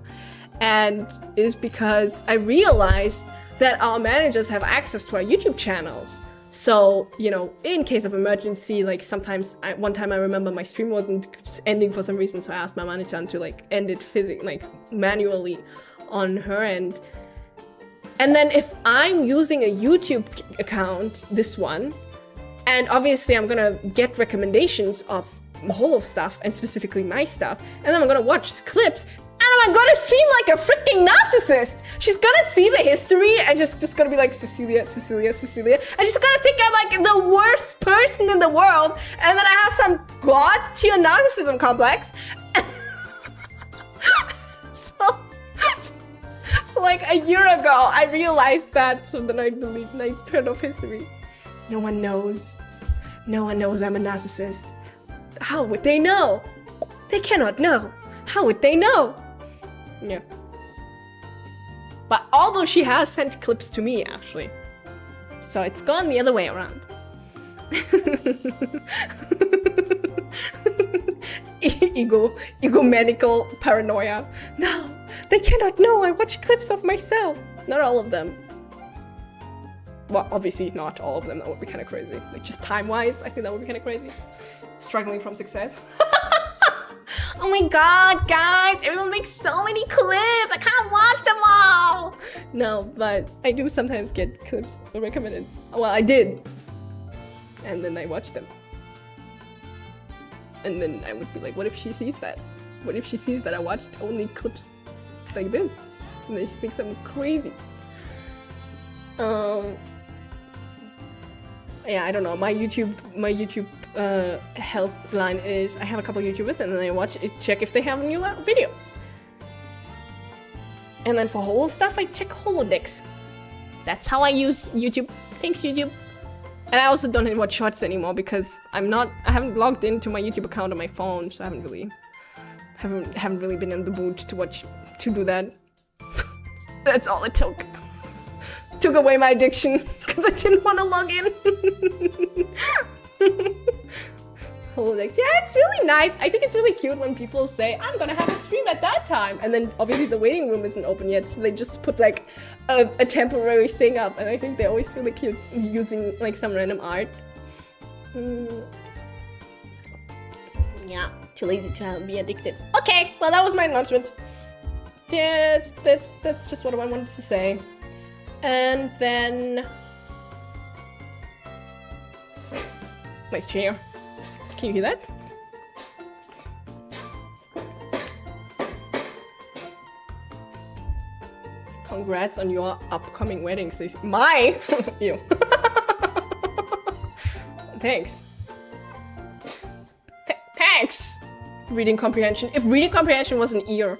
and is because I realized that our managers have access to our YouTube channels. So, you know, in case of emergency, like sometimes, one time I remember my stream wasn't ending for some reason, so I asked my manager to like end it manually on her end. And then if I'm using a YouTube account, this one, and obviously I'm gonna get recommendations of Maholo stuff and specifically my stuff, and then I'm gonna watch clips, and I'm I gonna seem like a freaking narcissist? She's gonna see the history and just gonna be like, Cecilia, Cecilia, Cecilia. And she's gonna think I'm like the worst person in the world. And then I have some god tier narcissism complex. So like a year ago, I realized that. So then I turned off history. No one knows. No one knows I'm a narcissist. How would they know? They cannot know. How would they know? Yeah. But although she has sent clips to me, actually. So it's gone the other way around. Egomaniacal paranoia. No, they cannot know I watch clips of myself. Not all of them. Well, obviously not all of them. That would be kind of crazy. Like just time-wise, I think that would be kind of crazy. Struggling from success. Oh my god, guys, everyone makes so many clips. I can't watch them all. No, but I do sometimes get clips recommended. Well, I did. And then I watch them. And then I would be like, what if she sees that? What if she sees that I watched only clips like this? And then she thinks I'm crazy. Yeah, I don't know. My YouTube health line is I have a couple YouTubers and then I check if they have a new video. And then for whole stuff, I check holodecks. That's how I use YouTube. Thanks, YouTube. And I also don't watch shorts anymore because I haven't logged into my YouTube account on my phone, so I haven't really been in the mood to do that. That's all it took. Took away my addiction because I didn't want to log in. Holodecks. Yeah, it's really nice. I think it's really cute when people say, I'm gonna have a stream at that time. And then obviously the waiting room isn't open yet, so they just put like a temporary thing up. And I think they're always really cute using like some random art. Yeah, too lazy to be addicted. Okay, well that was my announcement. That's just what I wanted to say. And then my chair. Can you hear that? Congrats on your upcoming wedding, Stacey. My? Ew. Thanks. Thanks! Reading comprehension. If reading comprehension was an ear.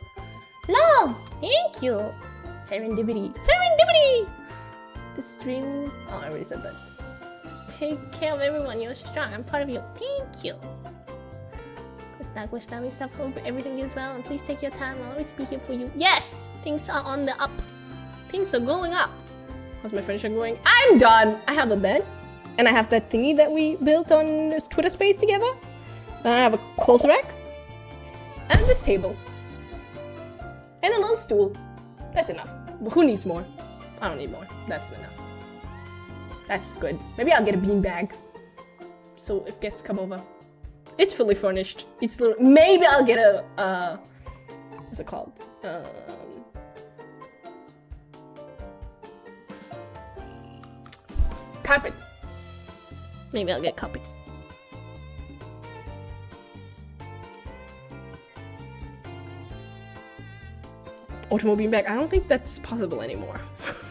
No! Thank you! Serendipity. Serendipity! The stream... Oh, I already said that. Take care of everyone. You're strong. I'm part of you. Thank you. Good luck with family stuff. Hope everything is well. And please take your time. I'll always be here for you. Yes! Things are on the up. Things are going up. How's my friendship going? I'm done! I have a bed. And I have that thingy that we built on this Twitter space together. And I have a clothes rack. And this table. And a little stool. That's enough. Who needs more? I don't need more. That's enough. That's good. Maybe I'll get a beanbag. So if guests come over. It's fully furnished. It's maybe I'll get a what's it called? Carpet. Maybe I'll get carpet. Automobile beanbag. I don't think that's possible anymore.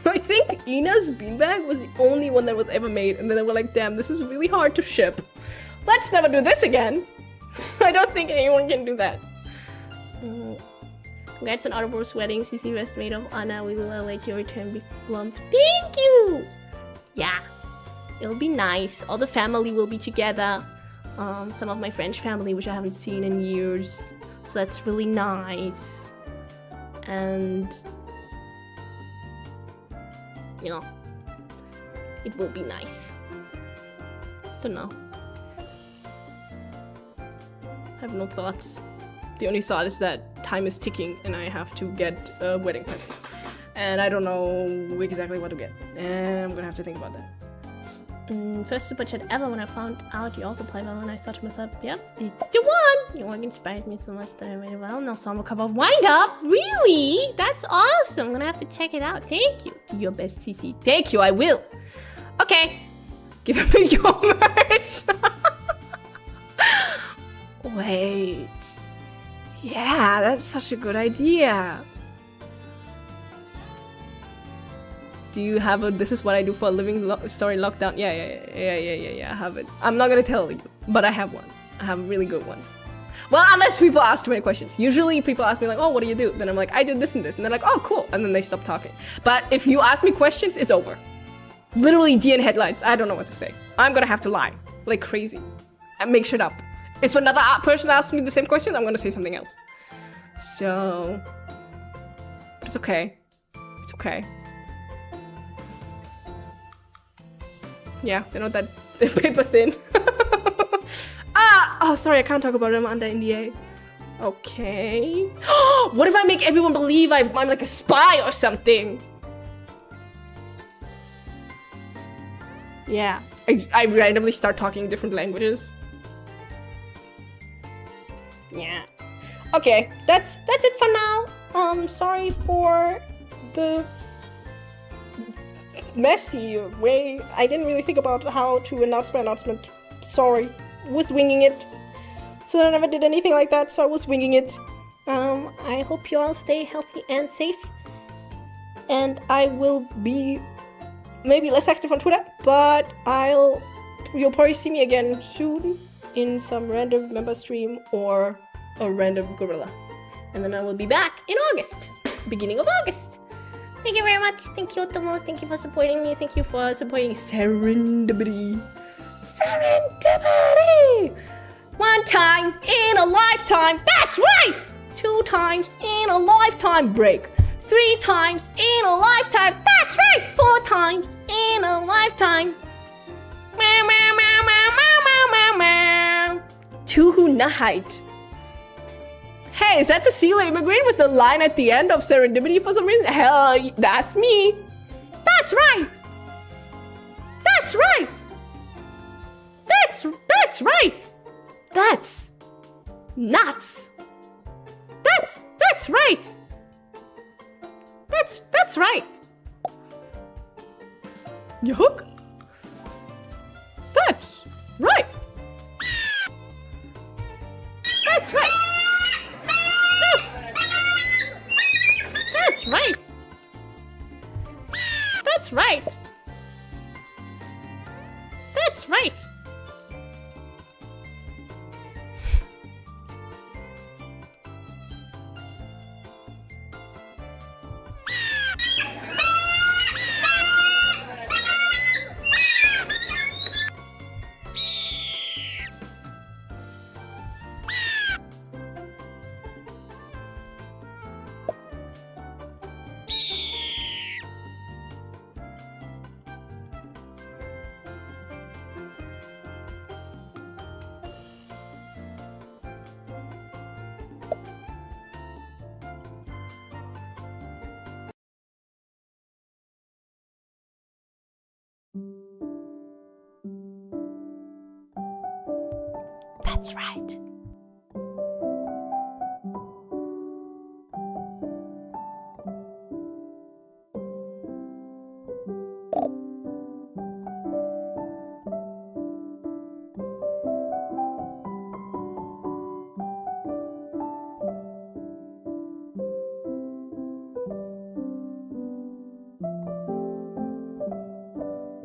I think Ina's beanbag was the only one that was ever made, and then they were like, damn, this is really hard to ship. Let's never do this again. I don't think anyone can do that. Congrats on Audible's wedding, CC West made of Anna. We will await your return, Big Lump. Thank you! Yeah, it'll be nice. All the family will be together. Some of my French family, which I haven't seen in years. So that's really nice. And you know, it will be nice. Don't know. I have no thoughts. The only thought is that time is ticking and I have to get a wedding present. And I don't know exactly what to get. And I'm gonna have to think about that. First super chat ever when I found out you also play Violin. I thought to myself, yep, this is the one! Your work inspired me so much that I made a Violin ensemble cover of Wind Up! Really? That's awesome! I'm gonna have to check it out. Thank you. Do your best, CC. Thank you, I will. Okay. Give me your merch! Wait. Yeah, that's such a good idea. Do you have a "this is what I do for a living" story locked down? Yeah, I have it. I'm not gonna tell you, but I have one. I have a really good one. Well, unless people ask too many questions. Usually people ask me like, oh, what do you do? Then I'm like, I do this and this. And they're like, oh, cool. And then they stop talking. But if you ask me questions, it's over. Literally deer in headlights. I don't know what to say. I'm gonna have to lie like crazy and make shit up. If another person asks me the same question, I'm gonna say something else. So, but it's okay. It's okay. Yeah, they're not that they're paper thin. Oh, sorry, I can't talk about it. I'm under NDA. Okay. What if I make everyone believe I'm like a spy or something? Yeah, I randomly start talking different languages. Yeah. Okay, that's it for now. Sorry for the messy way. I didn't really think about how to announce my announcement. Sorry. Was winging it. So I never did anything like that, so I was winging it. I hope you all stay healthy and safe. And I will be maybe less active on Twitter, but you'll probably see me again soon in some random member stream or a random gorilla. And then I will be back in August, beginning of August. Thank you very much. Thank you, Tomos. Thank you for supporting me. Thank you for supporting Serendipity. Serendipity! 1 time in a lifetime. That's right! 2 times in a lifetime. Break. 3 times in a lifetime. That's right! 4 times in a lifetime. Meow, meow, meow, meow, meow, meow, meow. Tuhunahite. Hey, is that Cecilia Immigrant with a line at the end of Serendipity for some reason? Hell, that's me. That's right. That's right. That's right. That's nuts. That's right. That's right. You hook? That's right. That's right. That's right. That's right. That's right. That's right.